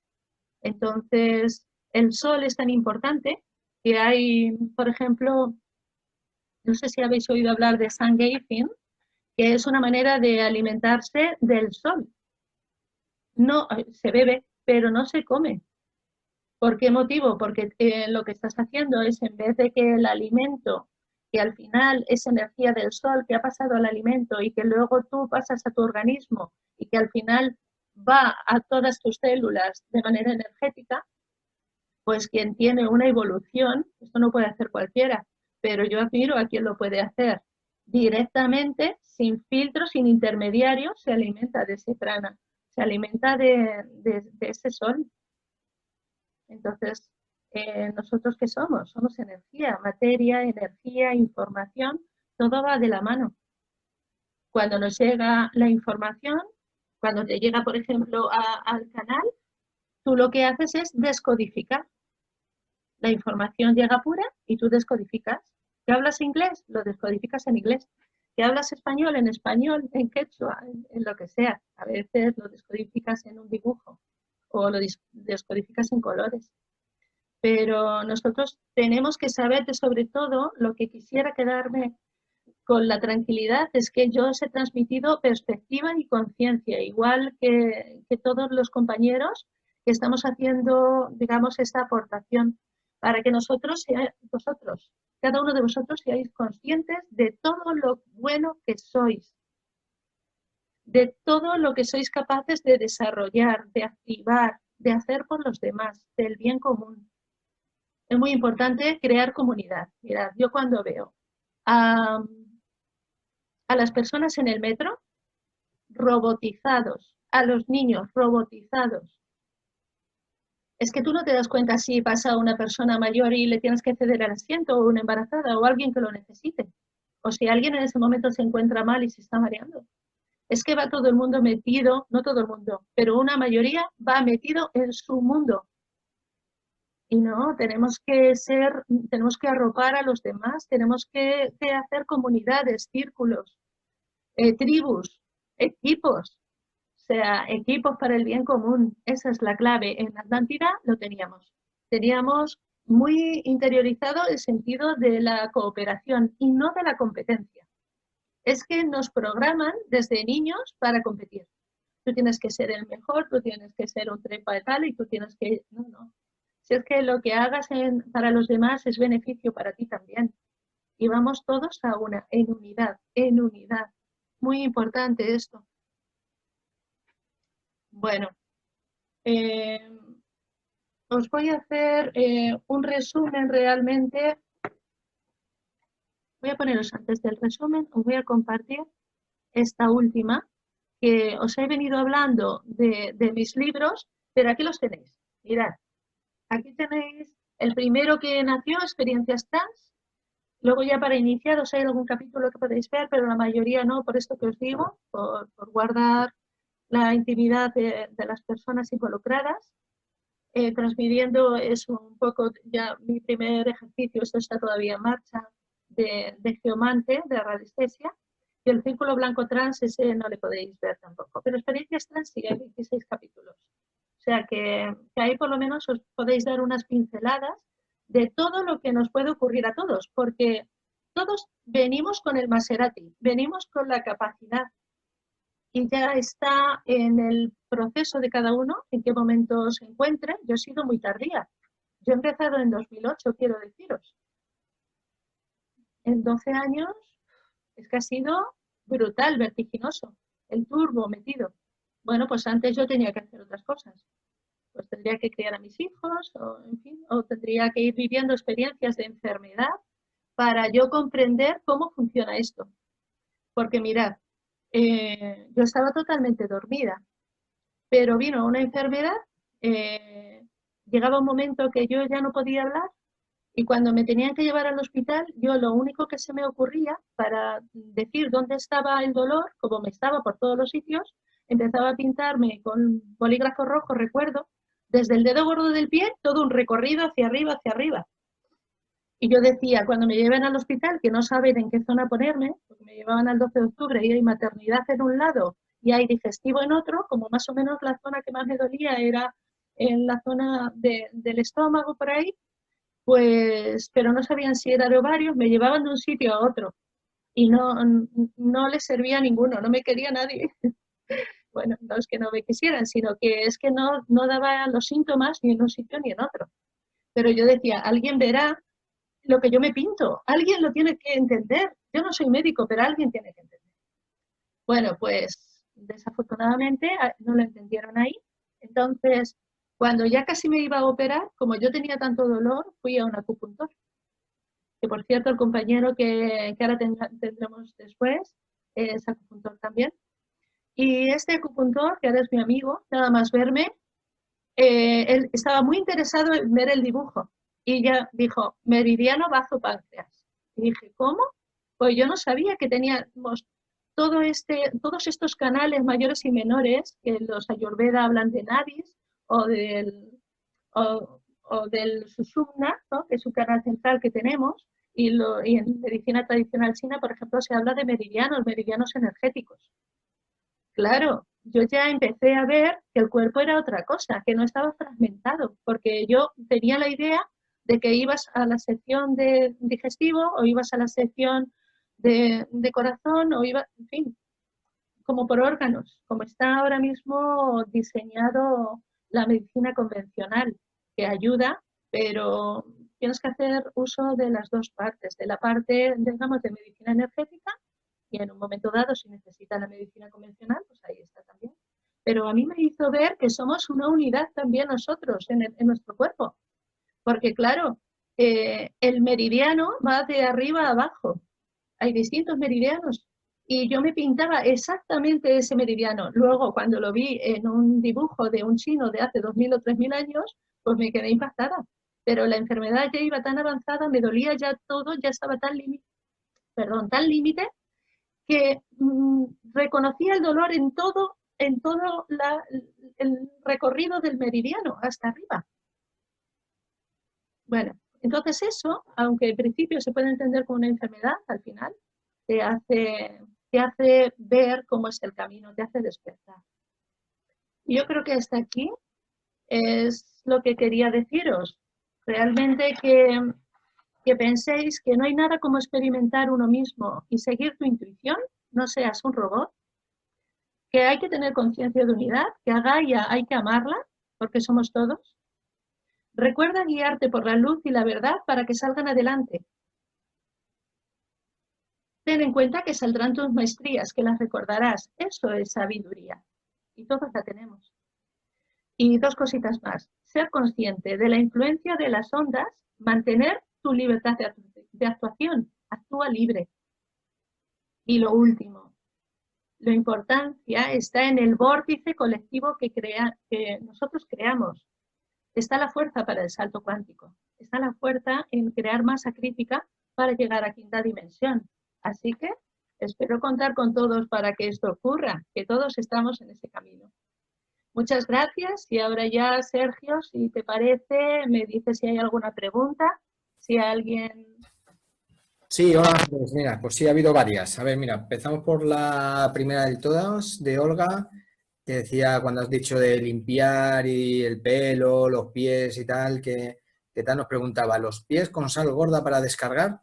Entonces, el sol es tan importante que hay, por ejemplo, No sé si habéis oído hablar de sun gazing, que es una manera de alimentarse del sol. No, se bebe, pero no se come. ¿Por qué motivo? Porque lo que estás haciendo es, en vez de que el alimento, que al final es energía del sol que ha pasado al alimento y que luego tú pasas a tu organismo y que al final va a todas tus células de manera energética, pues quien tiene una evolución, esto no puede hacer cualquiera, pero yo admiro a quien lo puede hacer directamente, sin filtro, sin intermediarios, se alimenta de ese prana, se alimenta de ese sol. Entonces, ¿nosotros qué somos? Somos energía, materia, energía, información, todo va de la mano. Cuando nos llega la información, cuando te llega, por ejemplo, al canal, tú lo que haces es descodificar. La información llega pura y tú descodificas. ¿Que hablas inglés? Lo descodificas en inglés. ¿Que hablas español? En español, en quechua, en lo que sea. A veces lo descodificas en un dibujo o lo descodificas en colores. Pero nosotros tenemos que saber que, sobre todo, lo que quisiera quedarme con la tranquilidad es que yo os he transmitido perspectiva y conciencia, igual que todos los compañeros que estamos haciendo, digamos, esta aportación, para que vosotros, cada uno de vosotros, seáis conscientes de todo lo bueno que sois, de todo lo que sois capaces de desarrollar, de activar, de hacer por los demás, del bien común. Es muy importante crear comunidad. Mirad, yo cuando veo a las personas en el metro robotizados, a los niños robotizados, es que tú no te das cuenta si pasa una persona mayor y le tienes que ceder el asiento, o una embarazada, o alguien que lo necesite, o si alguien en ese momento se encuentra mal y se está mareando. Es que va todo el mundo metido, no todo el mundo, pero una mayoría va metido en su mundo. Y no, tenemos que arropar a los demás, tenemos que hacer comunidades, círculos, tribus, equipos, o sea, equipos para el bien común. Esa es la clave. En Atlántida lo teníamos. Teníamos muy interiorizado el sentido de la cooperación y no de la competencia. Es que nos programan desde niños para competir. Tú tienes que ser el mejor, tú tienes que ser un trepa de tal y tú tienes que... No, no. Si es que lo que hagas para los demás es beneficio para ti también. Y vamos todos a una, en unidad, en unidad. Muy importante esto. Bueno, os voy a hacer un resumen realmente. Voy a poneros antes del resumen, os voy a compartir esta última, que os he venido hablando de mis libros, pero aquí los tenéis. Mirad, aquí tenéis el primero que nació, Experiencias Trans. Luego ya para iniciaros hay algún capítulo que podéis ver, pero la mayoría no, por esto que os digo, por guardar la intimidad de las personas involucradas. Transmitiendo es un poco ya mi primer ejercicio, esto está todavía en marcha, de geomante, de radiestesia, y el círculo blanco trans, ese no le podéis ver tampoco. Pero experiencias trans sí, hay 26 capítulos. O sea que ahí por lo menos os podéis dar unas pinceladas de todo lo que nos puede ocurrir a todos, porque todos venimos con el Maserati, venimos con la capacidad, y ya está en el proceso de cada uno, en qué momento se encuentre. Yo he sido muy tardía. Yo he empezado en 2008, quiero deciros. En 12 años es que ha sido brutal, vertiginoso, el turbo metido. Bueno, pues antes yo tenía que hacer otras cosas. Pues tendría que criar a mis hijos, o, en fin, o tendría que ir viviendo experiencias de enfermedad para yo comprender cómo funciona esto. Porque mirad, yo estaba totalmente dormida, pero vino una enfermedad, llegaba un momento que yo ya no podía hablar y cuando me tenían que llevar al hospital, yo lo único que se me ocurría para decir dónde estaba el dolor, como me estaba por todos los sitios, empezaba a pintarme con bolígrafo rojo, recuerdo, desde el dedo gordo del pie, todo un recorrido hacia arriba, hacia arriba. Y yo decía, cuando me lleven al hospital, que no saben en qué zona ponerme, porque me llevaban al 12 de octubre y hay maternidad en un lado y hay digestivo en otro, como más o menos la zona que más me dolía era en la zona del estómago por ahí, pues, pero no sabían si era de ovarios, me llevaban de un sitio a otro y no les servía a ninguno, no me quería nadie. Bueno, no es que no me quisieran, sino que es que no daba los síntomas ni en un sitio ni en otro. Pero yo decía, alguien verá lo que yo me pinto, alguien lo tiene que entender. Yo no soy médico, pero alguien tiene que entender. Bueno, pues desafortunadamente no lo entendieron ahí. Entonces, cuando ya casi me iba a operar, como yo tenía tanto dolor, fui a un acupuntor. Que por cierto, el compañero que ahora tendremos después es acupuntor también. Y este acupuntor, que ahora es mi amigo, nada más verme, él estaba muy interesado en ver el dibujo. Y ya dijo, meridiano bazo páncreas. Y dije, ¿cómo? Pues yo no sabía que teníamos todos estos canales mayores y menores, que los Ayurveda hablan de nadis o del Sushumna, ¿no? Que es un canal central que tenemos, y en medicina tradicional china, por ejemplo, se habla de meridianos energéticos. Claro, yo ya empecé a ver que el cuerpo era otra cosa, que no estaba fragmentado, porque yo tenía la idea de que ibas a la sección de digestivo o ibas a la sección de corazón o ibas, en fin, como por órganos, como está ahora mismo diseñado la medicina convencional, que ayuda, pero tienes que hacer uso de las dos partes, de la parte, digamos, de medicina energética, y en un momento dado, si necesita la medicina convencional, pues ahí está también. Pero a mí me hizo ver que somos una unidad también nosotros en nuestro cuerpo, porque claro, el meridiano va de arriba a abajo, hay distintos meridianos y yo me pintaba exactamente ese meridiano. Luego, cuando lo vi en un dibujo de un chino de hace 2000 o 3000 años, pues me quedé impactada. Pero la enfermedad ya iba tan avanzada, me dolía ya todo, ya estaba tan límite, que reconocía el dolor en todo el recorrido del meridiano, hasta arriba. Bueno, entonces eso, aunque en principio se puede entender como una enfermedad, al final te hace ver cómo es el camino, te hace despertar. Y yo creo que hasta aquí es lo que quería deciros. Realmente que penséis que no hay nada como experimentar uno mismo y seguir tu intuición, no seas un robot, que hay que tener conciencia de unidad, que a Gaia hay que amarla, porque somos todos. Recuerda guiarte por la luz y la verdad para que salgan adelante. Ten en cuenta que saldrán tus maestrías, que las recordarás. Eso es sabiduría. Y todos la tenemos. Y dos cositas más. Ser consciente de la influencia de las ondas, mantener tu libertad de actuación. Actúa libre. Y lo último, la importancia está en el vórtice colectivo que nosotros creamos. Está la fuerza para el salto cuántico. Está la fuerza en crear masa crítica para llegar a quinta dimensión. Así que espero contar con todos para que esto ocurra, que todos estamos en ese camino. Muchas gracias y ahora ya, Sergio, si te parece, me dices si hay alguna pregunta, si alguien... Sí, hola, pues mira, pues sí, ha habido varias. A ver, mira, empezamos por la primera de todas, de Olga, que decía cuando has dicho de limpiar y el pelo, los pies y tal, que tal nos preguntaba, ¿los pies con sal gorda para descargar?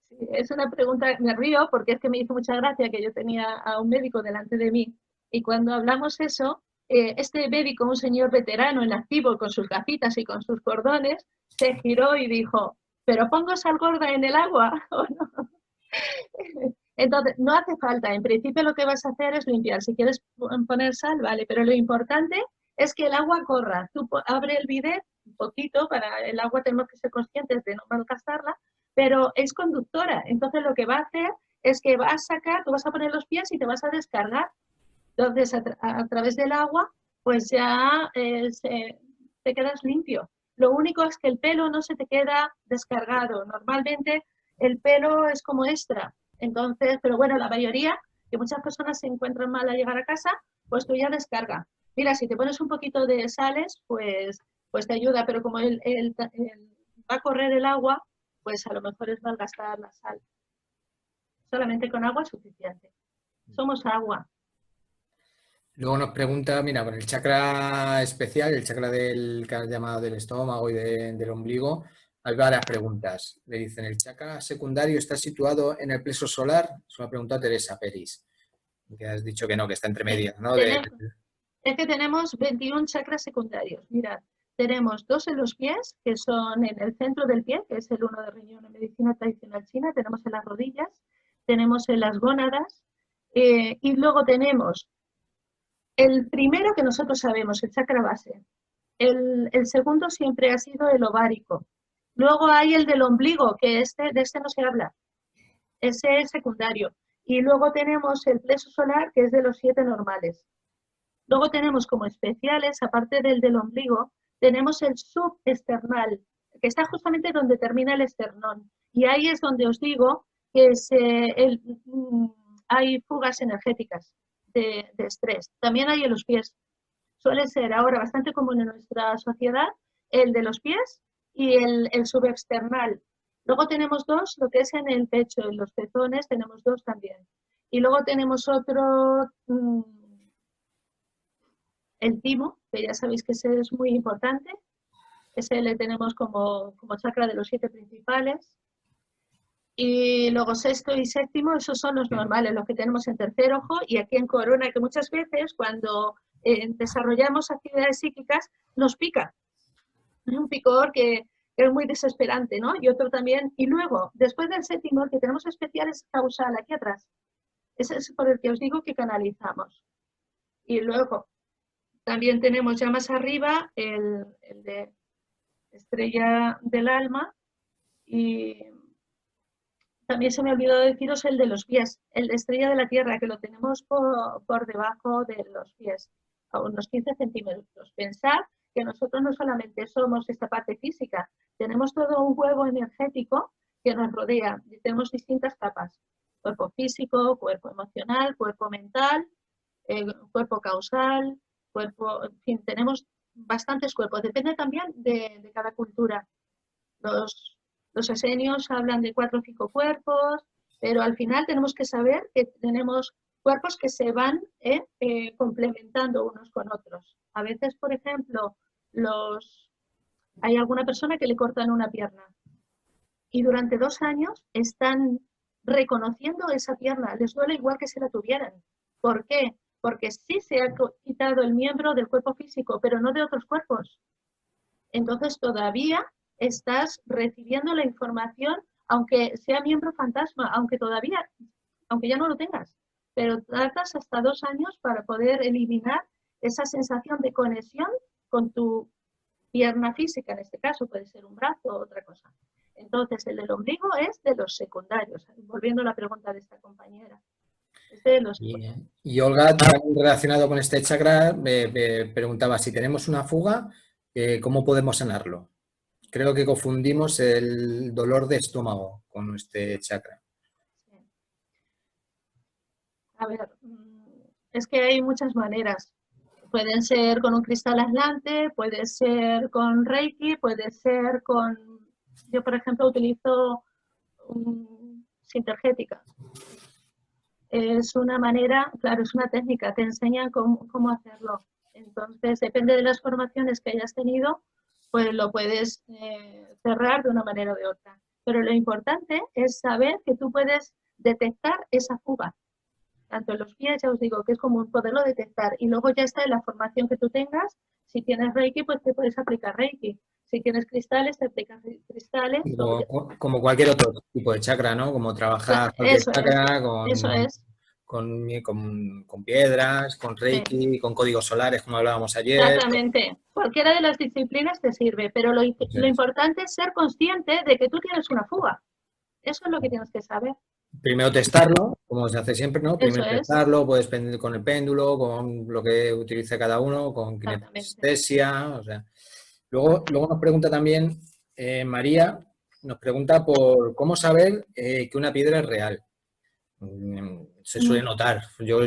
Sí, es una pregunta, me río porque es que me hizo mucha gracia que yo tenía a un médico delante de mí y cuando hablamos eso, este médico, un señor veterano en activo con sus gafitas y con sus cordones, se giró y dijo, ¿pero pongo sal gorda en el agua o no? Entonces, no hace falta. En principio lo que vas a hacer es limpiar. Si quieres poner sal, vale, pero lo importante es que el agua corra. Tú abre el bidet un poquito, para el agua tenemos que ser conscientes de no malgastarla, pero es conductora. Entonces lo que va a hacer es que va a sacar, tú vas a poner los pies y te vas a descargar. Entonces a través del agua, pues ya te quedas limpio. Lo único es que el pelo no se te queda descargado. Normalmente el pelo es como extra. Entonces, pero bueno, la mayoría, que muchas personas se encuentran mal al llegar a casa, pues tú ya descarga. Mira, si te pones un poquito de sales, pues te ayuda, pero como va a correr el agua, pues a lo mejor es malgastar la sal. Solamente con agua es suficiente. Somos agua. Luego nos pregunta, mira, con el chakra especial, el chakra del que has llamado del estómago y del ombligo, hay varias preguntas. Le dicen, ¿el chakra secundario está situado en el plexo solar? Es una pregunta a Teresa Peris, que has dicho que no, que está entre Sí, medias, ¿no? es que tenemos 21 chakras secundarios. Mirad, tenemos 2 en los pies, que son en el centro del pie, que es el uno de riñón en medicina tradicional china, tenemos en las rodillas, tenemos en las gónadas, y luego tenemos el primero que nosotros sabemos, el chakra base. El segundo siempre ha sido el ovárico. Luego hay el del ombligo, que de este no se habla. Ese es secundario. Y luego tenemos el plexo solar, que es de los 7 normales. Luego tenemos como especiales, aparte del ombligo, tenemos el subesternal, que está justamente donde termina el esternón. Y ahí es donde os digo que hay fugas energéticas de estrés. También hay en los pies. Suele ser ahora bastante común en nuestra sociedad el de los pies y el subexternal. Luego tenemos dos, lo que es en el pecho, en los pezones tenemos dos también. Y luego tenemos otro, el timo, que ya sabéis que ese es muy importante. Ese le tenemos como chakra de los 7 principales. Y luego sexto y séptimo, esos son los normales, los que tenemos en tercer ojo y aquí en corona, que muchas veces cuando desarrollamos actividades psíquicas nos pica. Es un picor que es muy desesperante, ¿no? Y otro también. Y luego, después del séptimo, el que tenemos especial es causal, aquí atrás. Ese es por el que os digo que canalizamos. Y luego, también tenemos ya más arriba el de estrella del alma y también se me olvidó deciros el de los pies, el de estrella de la tierra, que lo tenemos por debajo de los pies, a unos 15 centímetros. Pensad que nosotros no solamente somos esta parte física, tenemos todo un huevo energético que nos rodea y tenemos distintas capas, cuerpo físico, cuerpo emocional, cuerpo mental, cuerpo causal, cuerpo, en fin, tenemos bastantes cuerpos, depende también de cada cultura. Los esenios hablan de 4 o 5 cuerpos, pero al final tenemos que saber que tenemos cuerpos que se van complementando unos con otros. A veces, por ejemplo, hay alguna persona que le cortan una pierna y durante 2 años están reconociendo esa pierna, les duele igual que si la tuvieran. ¿Por qué? Porque sí se ha quitado el miembro del cuerpo físico, pero no de otros cuerpos. Entonces todavía estás recibiendo la información, aunque sea miembro fantasma, aunque ya no lo tengas, pero tardas hasta 2 años para poder eliminar esa sensación de conexión con tu pierna física, en este caso puede ser un brazo o otra cosa. Entonces el del ombligo es de los secundarios, volviendo a la pregunta de esta compañera. Es de los y Olga, también relacionado con este chakra, me preguntaba si tenemos una fuga, ¿cómo podemos sanarlo? Creo que confundimos el dolor de estómago con este chakra. Sí. A ver, es que hay muchas maneras. Pueden ser con un cristal aislante, puede ser con Reiki, puede ser con... Yo, por ejemplo, utilizo sintergética. Es una manera, claro, es una técnica, te enseñan cómo hacerlo. Entonces, depende de las formaciones que hayas tenido, pues lo puedes cerrar de una manera o de otra. Pero lo importante es saber que tú puedes detectar esa fuga. Tanto en los pies, ya os digo, que es como poderlo detectar. Y luego ya está en la formación que tú tengas. Si tienes Reiki, pues te puedes aplicar Reiki. Si tienes cristales, te aplicas cristales. Como cualquier otro tipo de chakra, ¿no? Como trabajar cualquier Eso es, chakra eso es. con piedras, con Sí. Reiki, con códigos solares, como hablábamos ayer. Exactamente. Cualquiera de las disciplinas te sirve, pero lo importante es ser consciente de que tú tienes una fuga. Eso es lo que tienes que saber. Primero testarlo, como se hace siempre, ¿no? Eso Primero es. testarlo, puedes con el péndulo, con lo que utilice cada uno, con kinestesia, o sea. Luego nos pregunta también María, nos pregunta por cómo saber que una piedra es real. Se suele notar. Yo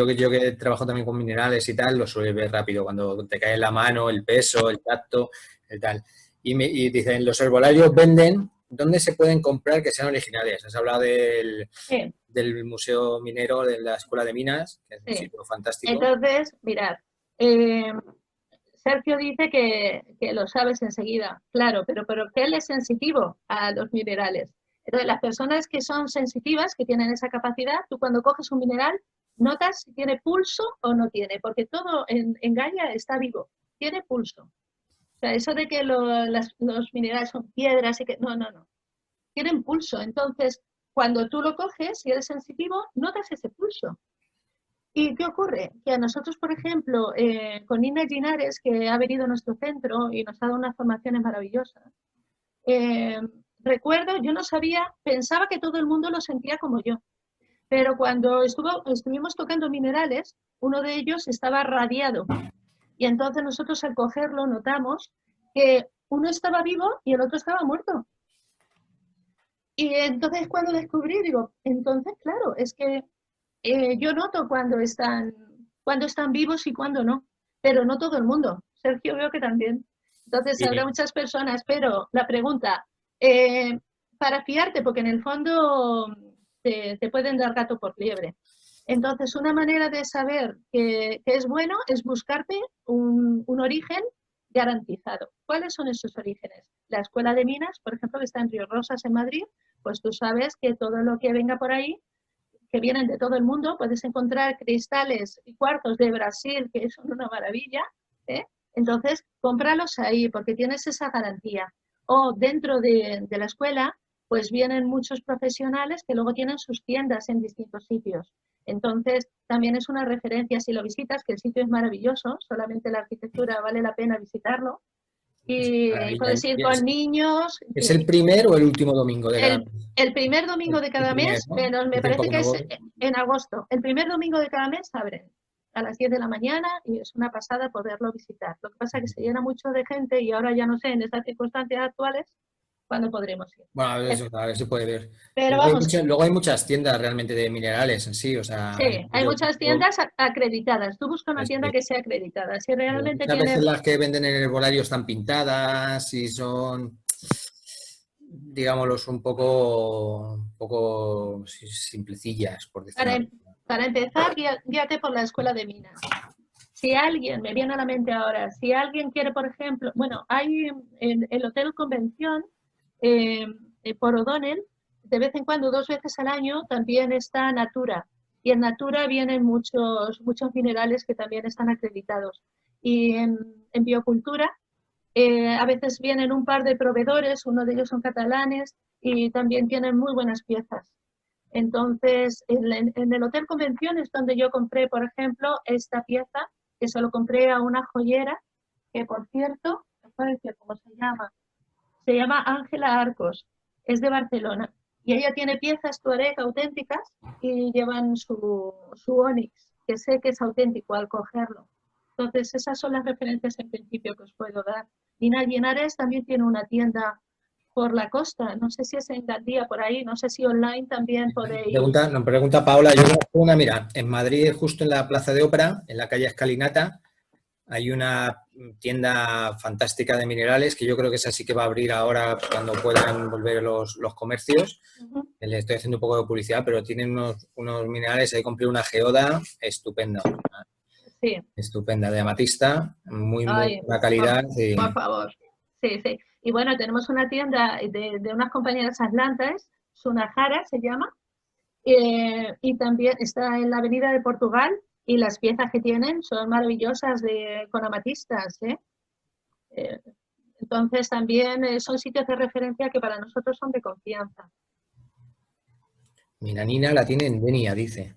que trabajo también con minerales y tal, lo suele ver rápido cuando te cae en la mano, el peso, el tacto, el tal. Y dicen, los herbolarios venden ¿dónde se pueden comprar que sean originales? Has hablado Sí, del Museo Minero de la Escuela de Minas, que es un sí. sitio fantástico. Entonces, mirad, eh, Sergio dice que lo sabes enseguida, claro, pero que él es sensitivo a los minerales. Entonces, las personas que son sensitivas, que tienen esa capacidad, tú cuando coges un mineral, notas si tiene pulso o no tiene, porque todo en Gaia está vivo, tiene pulso. O sea, eso de que los minerales son piedras y que... No, no, no. Tienen pulso. Entonces, cuando tú lo coges y eres sensitivo, notas ese pulso. ¿Y qué ocurre? Que a nosotros, por ejemplo, con Nina Ginares, que ha venido a nuestro centro y nos ha dado unas formaciones maravillosas, eh, recuerdo, yo no sabía, pensaba que todo el mundo lo sentía como yo, pero cuando estuvimos tocando minerales, uno de ellos estaba radiado y entonces nosotros al cogerlo notamos que uno estaba vivo y el otro estaba muerto. Y entonces cuando descubrí, digo, entonces, claro, es que yo noto cuando están vivos y cuando no, pero no todo el mundo. Sergio veo que también. Entonces habrá Y, muchas personas, pero la pregunta, eh, para fiarte, porque en el fondo te pueden dar gato por liebre. Entonces, una manera de saber que es bueno es buscarte un origen garantizado. ¿Cuáles son esos orígenes? La Escuela de Minas, por ejemplo, que está en Río Rosas, en Madrid, pues tú sabes que todo lo que venga por ahí que vienen de todo el mundo, puedes encontrar cristales y cuartos de Brasil, que son una maravilla, ¿eh? Entonces, cómpralos ahí porque tienes esa garantía. O dentro de la escuela, pues vienen muchos profesionales que luego tienen sus tiendas en distintos sitios. Entonces, también es una referencia si lo visitas, que el sitio es maravilloso, solamente la arquitectura vale la pena visitarlo. Y maravilla. puedes ir con niños, ¿Es el primer o el último domingo de cada el, mes? el primer domingo de El cada primer, mes, ¿no? pero me Hace tiempo parece que que no es voy. en agosto. El primer domingo de cada mes abren a las 10 de la mañana y es una pasada poderlo visitar. Lo que pasa es que se llena mucho de gente y ahora ya no sé, en estas circunstancias actuales, cuándo podremos ir. Bueno, a ver si puede ver. Pero vamos, Luego hay muchas tiendas realmente de minerales en sí, o sea, sí, hay muchas tiendas acreditadas. Tú busca una tienda este, que sea acreditada. Si realmente muchas veces tiene... las que venden en el herbolario están pintadas y son, digámoslos, un poco simplecillas, por Para, decirlo así. para empezar, guíate por la escuela de minas. Si alguien, me viene a la mente ahora, si alguien quiere, por ejemplo, bueno, hay en el Hotel Convención, eh, por O'Donnell, de vez en cuando, 2 veces al año, también está Natura. Y en Natura vienen muchos minerales que también están acreditados. Y en Biocultura, a veces vienen un par de proveedores, uno de ellos son catalanes, y también tienen muy buenas piezas. Entonces, en el Hotel Convención es donde yo compré, por ejemplo, esta pieza, que se lo compré a una joyera, que por cierto, ¿cómo se llama? Se llama Ángela Arcos, es de Barcelona. Y ella tiene piezas Tuareg auténticas y llevan su onix, que sé que es auténtico al cogerlo. Entonces, esas son las referencias en principio que os puedo dar. Nina Llenares también tiene una tienda por la costa, no sé si es en Gandía por ahí, no sé si online también podéis. Nos pregunta Paola, yo conozco una, mira, en Madrid, justo en la Plaza de Ópera, en la calle Escalinata, hay una tienda fantástica de minerales que yo creo que esa sí que va a abrir ahora cuando puedan volver los comercios. Uh-huh. Le estoy haciendo un poco de publicidad, pero tienen unos minerales. Ahí compré una geoda estupenda, Sí, estupenda, de amatista, muy ay, buena calidad. por favor. Sí, sí. Y bueno, tenemos una tienda de unas compañeras atlantas, Sunahara se llama, y también está en la Avenida de Portugal y las piezas que tienen son maravillosas con amatistas. Eh, entonces también son sitios de referencia que para nosotros son de confianza. Mira, Nina la tiene en Denia, dice.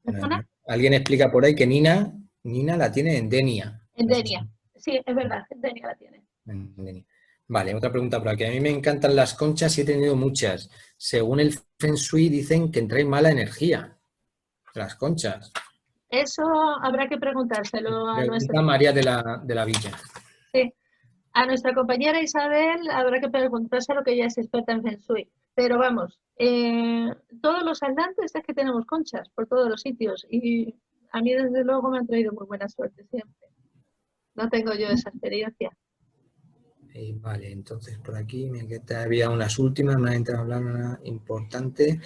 ¿Perdona? Alguien explica por ahí que Nina la tiene en Denia. En No sé Denia. Sí, es verdad, en Denia la tiene. en Denia. Vale, otra pregunta por aquí. A mí me encantan las conchas y he tenido muchas. Según el Feng Shui dicen que traen mala energía. Las conchas. Eso habrá que preguntárselo a nuestra, Pregunta María de la Villa. sí, a nuestra compañera Isabel, habrá que preguntárselo que ella es experta en Feng Shui. Pero vamos, todos los andantes es que tenemos conchas por todos los sitios y a mí desde luego me han traído muy buena suerte siempre. No tengo yo esa experiencia. Vale, entonces por aquí había unas últimas, me ha entrado a hablar una importante.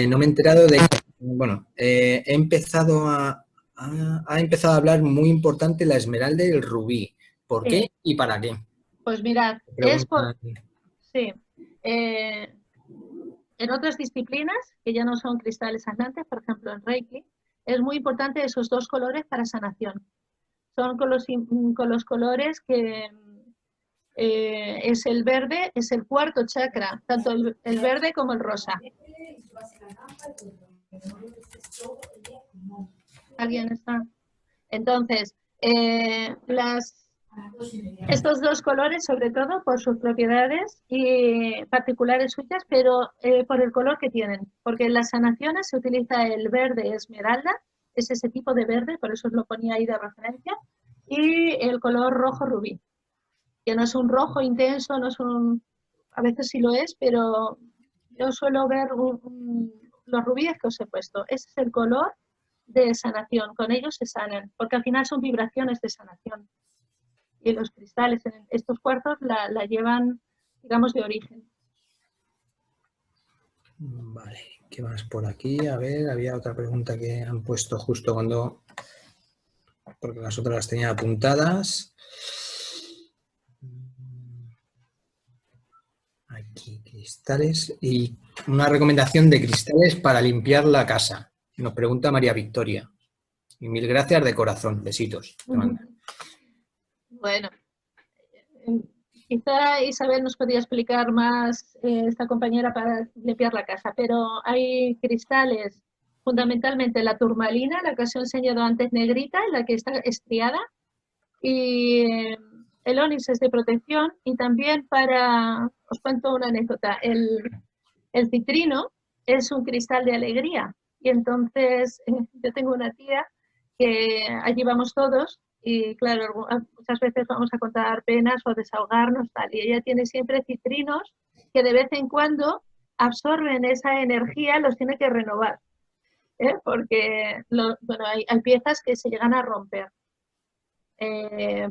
No me he enterado de que, bueno, ha empezado a hablar muy importante la esmeralda y el rubí. ¿Por Sí, qué y para qué? pues mirad, Pregunta. sí. En otras disciplinas, que ya no son cristales sanantes, por ejemplo en Reiki, es muy importante esos dos colores para sanación. Son con los colores que es el verde, es el cuarto chakra, tanto el verde como el rosa. ¿Alguien está? Entonces, estos dos colores, sobre todo por sus propiedades y particulares suyas, pero por el color que tienen, porque en las sanaciones se utiliza el verde esmeralda, es ese tipo de verde, por eso os lo ponía ahí de referencia, y el color rojo rubí, que no es un rojo intenso, no es a veces sí lo es, pero yo suelo ver los rubíes que os he puesto. Ese es el color de sanación, con ellos se sanan, porque al final son vibraciones de sanación. Y los cristales en estos cuarzos la llevan, digamos, de origen. Vale, ¿qué más por aquí? A ver, había otra pregunta que han puesto justo porque las otras las tenía apuntadas. Aquí, cristales y una recomendación de cristales para limpiar la casa. Nos pregunta María Victoria. Y mil gracias de corazón. Besitos. Bueno, quizá Isabel nos podría explicar más, esta compañera, para limpiar la casa, pero hay cristales, fundamentalmente la turmalina, la que os he enseñado antes negrita, la que está estriada, y el onix es de protección, y también os cuento una anécdota, el citrino es un cristal de alegría, y entonces yo tengo una tía que allí vamos todos, y claro, muchas veces vamos a contar penas o desahogarnos, tal, y ella tiene siempre citrinos que de vez en cuando absorben esa energía, los tiene que renovar, porque bueno, hay piezas que se llegan a romper.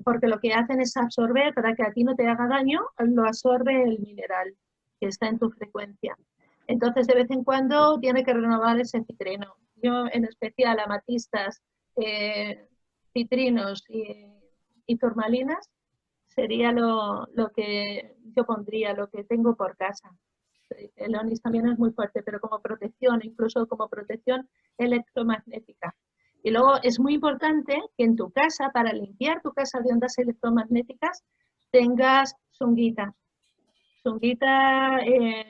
Porque lo que hacen es absorber, para que a ti no te haga daño, lo absorbe el mineral que está en tu frecuencia. Entonces, de vez en cuando tiene que renovar ese citrino. Yo, en especial, amatistas, citrinos y turmalinas, sería lo que yo pondría, lo que tengo por casa. El onix también es muy fuerte, pero como protección, incluso como protección electromagnética. Y luego es muy importante que en tu casa, para limpiar tu casa de ondas electromagnéticas, tengas zunguita. Zunguita,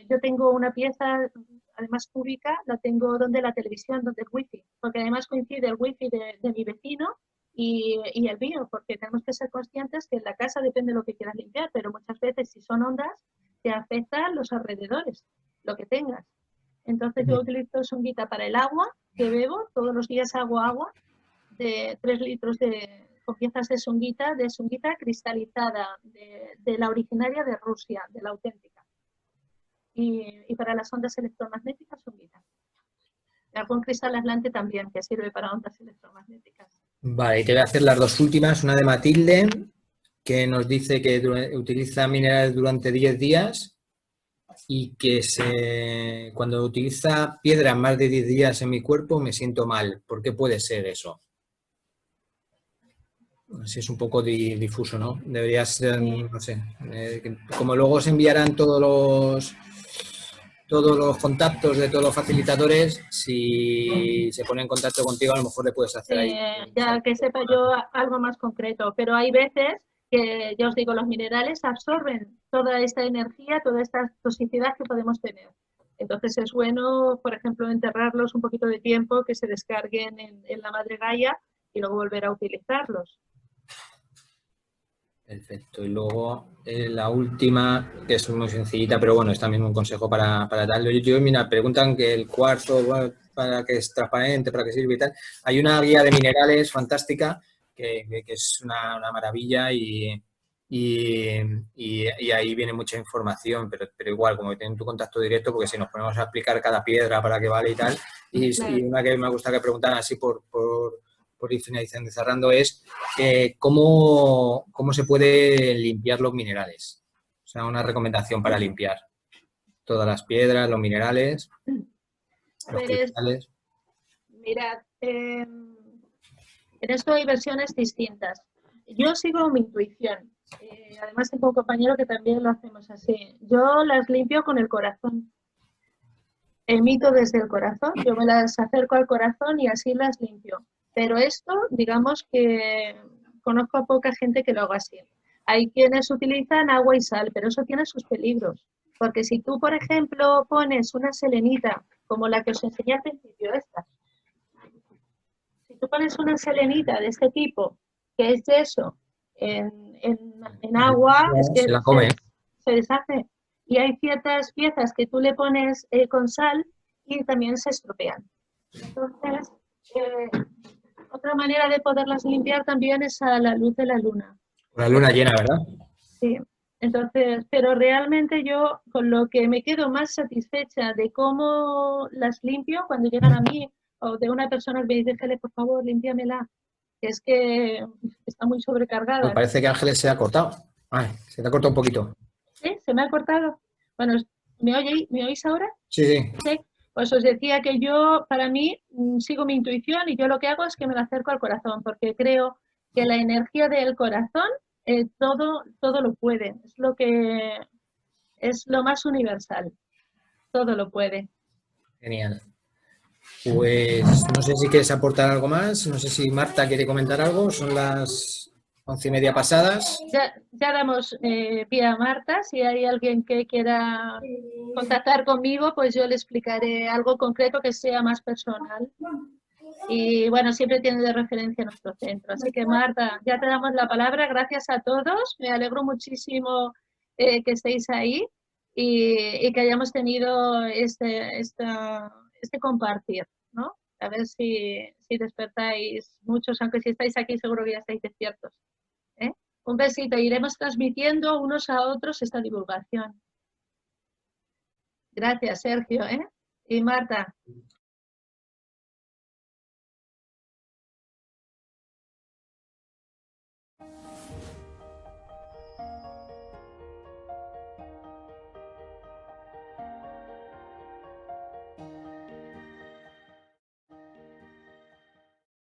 yo tengo una pieza, además cúbica, la tengo donde la televisión, donde el wifi, porque además coincide el wifi de mi vecino y el mío, porque tenemos que ser conscientes que en la casa depende de lo que quieras limpiar, pero muchas veces si son ondas, te afectan los alrededores, lo que tengas. Entonces yo utilizo zunguita para el agua que bebo, todos los días hago agua de 3 litros con piezas de zunguita cristalizada, de la originaria de Rusia, de la auténtica. Y para las ondas electromagnéticas, zunguita. Y algún cristal aislante también, que sirve para ondas electromagnéticas. Vale, y te voy a hacer las dos últimas. Una de Matilde, que nos dice que utiliza minerales durante 10 días y que cuando utiliza piedras más de 10 días en mi cuerpo me siento mal. ¿Por qué puede ser eso? Así es un poco difuso, ¿no? Debería ser, no sé, como luego se enviarán todos los contactos de todos los facilitadores, si se pone en contacto contigo, a lo mejor le puedes hacer ahí. Ya que sepa yo algo más concreto, pero hay veces que, ya os digo, los minerales absorben toda esta energía, toda esta toxicidad que podemos tener. Entonces es bueno, por ejemplo, enterrarlos un poquito de tiempo, que se descarguen en la madre Gaia y luego volver a utilizarlos. Perfecto. Y luego la última, que es muy sencillita, pero bueno, es también un consejo para tal. Mira, preguntan que el cuarzo, bueno, para que es transparente, para qué sirve y tal. Hay una guía de minerales fantástica que es una maravilla y ahí viene mucha información, pero igual, como que tienen tu contacto directo, porque si nos ponemos a explicar cada piedra para qué vale y tal, y una que me gusta que preguntan así por por ir finalizando y cerrando, es cómo se puede limpiar los minerales. O sea, una recomendación para limpiar todas las piedras, los minerales, los cristales. Mirad, en esto hay versiones distintas. Yo sigo mi intuición. Además tengo un compañero que también lo hacemos así. Yo las limpio con el corazón. Emito desde el corazón, yo me las acerco al corazón y así las limpio. Pero esto, digamos que conozco a poca gente que lo haga así. Hay quienes utilizan agua y sal, pero eso tiene sus peligros. Porque si tú, por ejemplo, pones una selenita, como la que os enseñé al principio, esta, si tú pones una selenita de este tipo, que es yeso, en agua, es que se la come. se deshace. Y hay ciertas piezas que tú le pones con sal y también se estropean. Entonces, otra manera de poderlas limpiar también es a la luz de la luna. La luna llena, ¿verdad? Sí. Entonces, pero realmente yo con lo que me quedo más satisfecha de cómo las limpio cuando llegan a mí o de una persona que me dice, Ángeles, por favor, límpiamela, que es que está muy sobrecargada. Me parece que Ángeles se ha cortado. Ay, se te ha cortado un poquito. ¿Sí? ¿Se me ha cortado? Bueno, ¿me oís ahora? Sí, sí. Sí. Pues os decía que yo, para mí, sigo mi intuición y yo lo que hago es que me lo acerco al corazón, porque creo que la energía del corazón todo lo puede. Es lo más universal. Todo lo puede. Genial. Pues no sé si quieres aportar algo más, no sé si Marta quiere comentar algo, son las 11:30 pasadas. Ya damos pie a Marta, si hay alguien que quiera contactar conmigo, pues yo le explicaré algo concreto que sea más personal. Y bueno, siempre tiene de referencia nuestro centro. Así que Marta, ya te damos la palabra. Gracias a todos. Me alegro muchísimo que estéis ahí y que hayamos tenido este compartir, ¿no? A ver si despertáis muchos, aunque si estáis aquí seguro que ya estáis despiertos. ¿Eh? Un besito. Iremos transmitiendo unos a otros esta divulgación. Gracias, Sergio, ¿eh? Y Marta.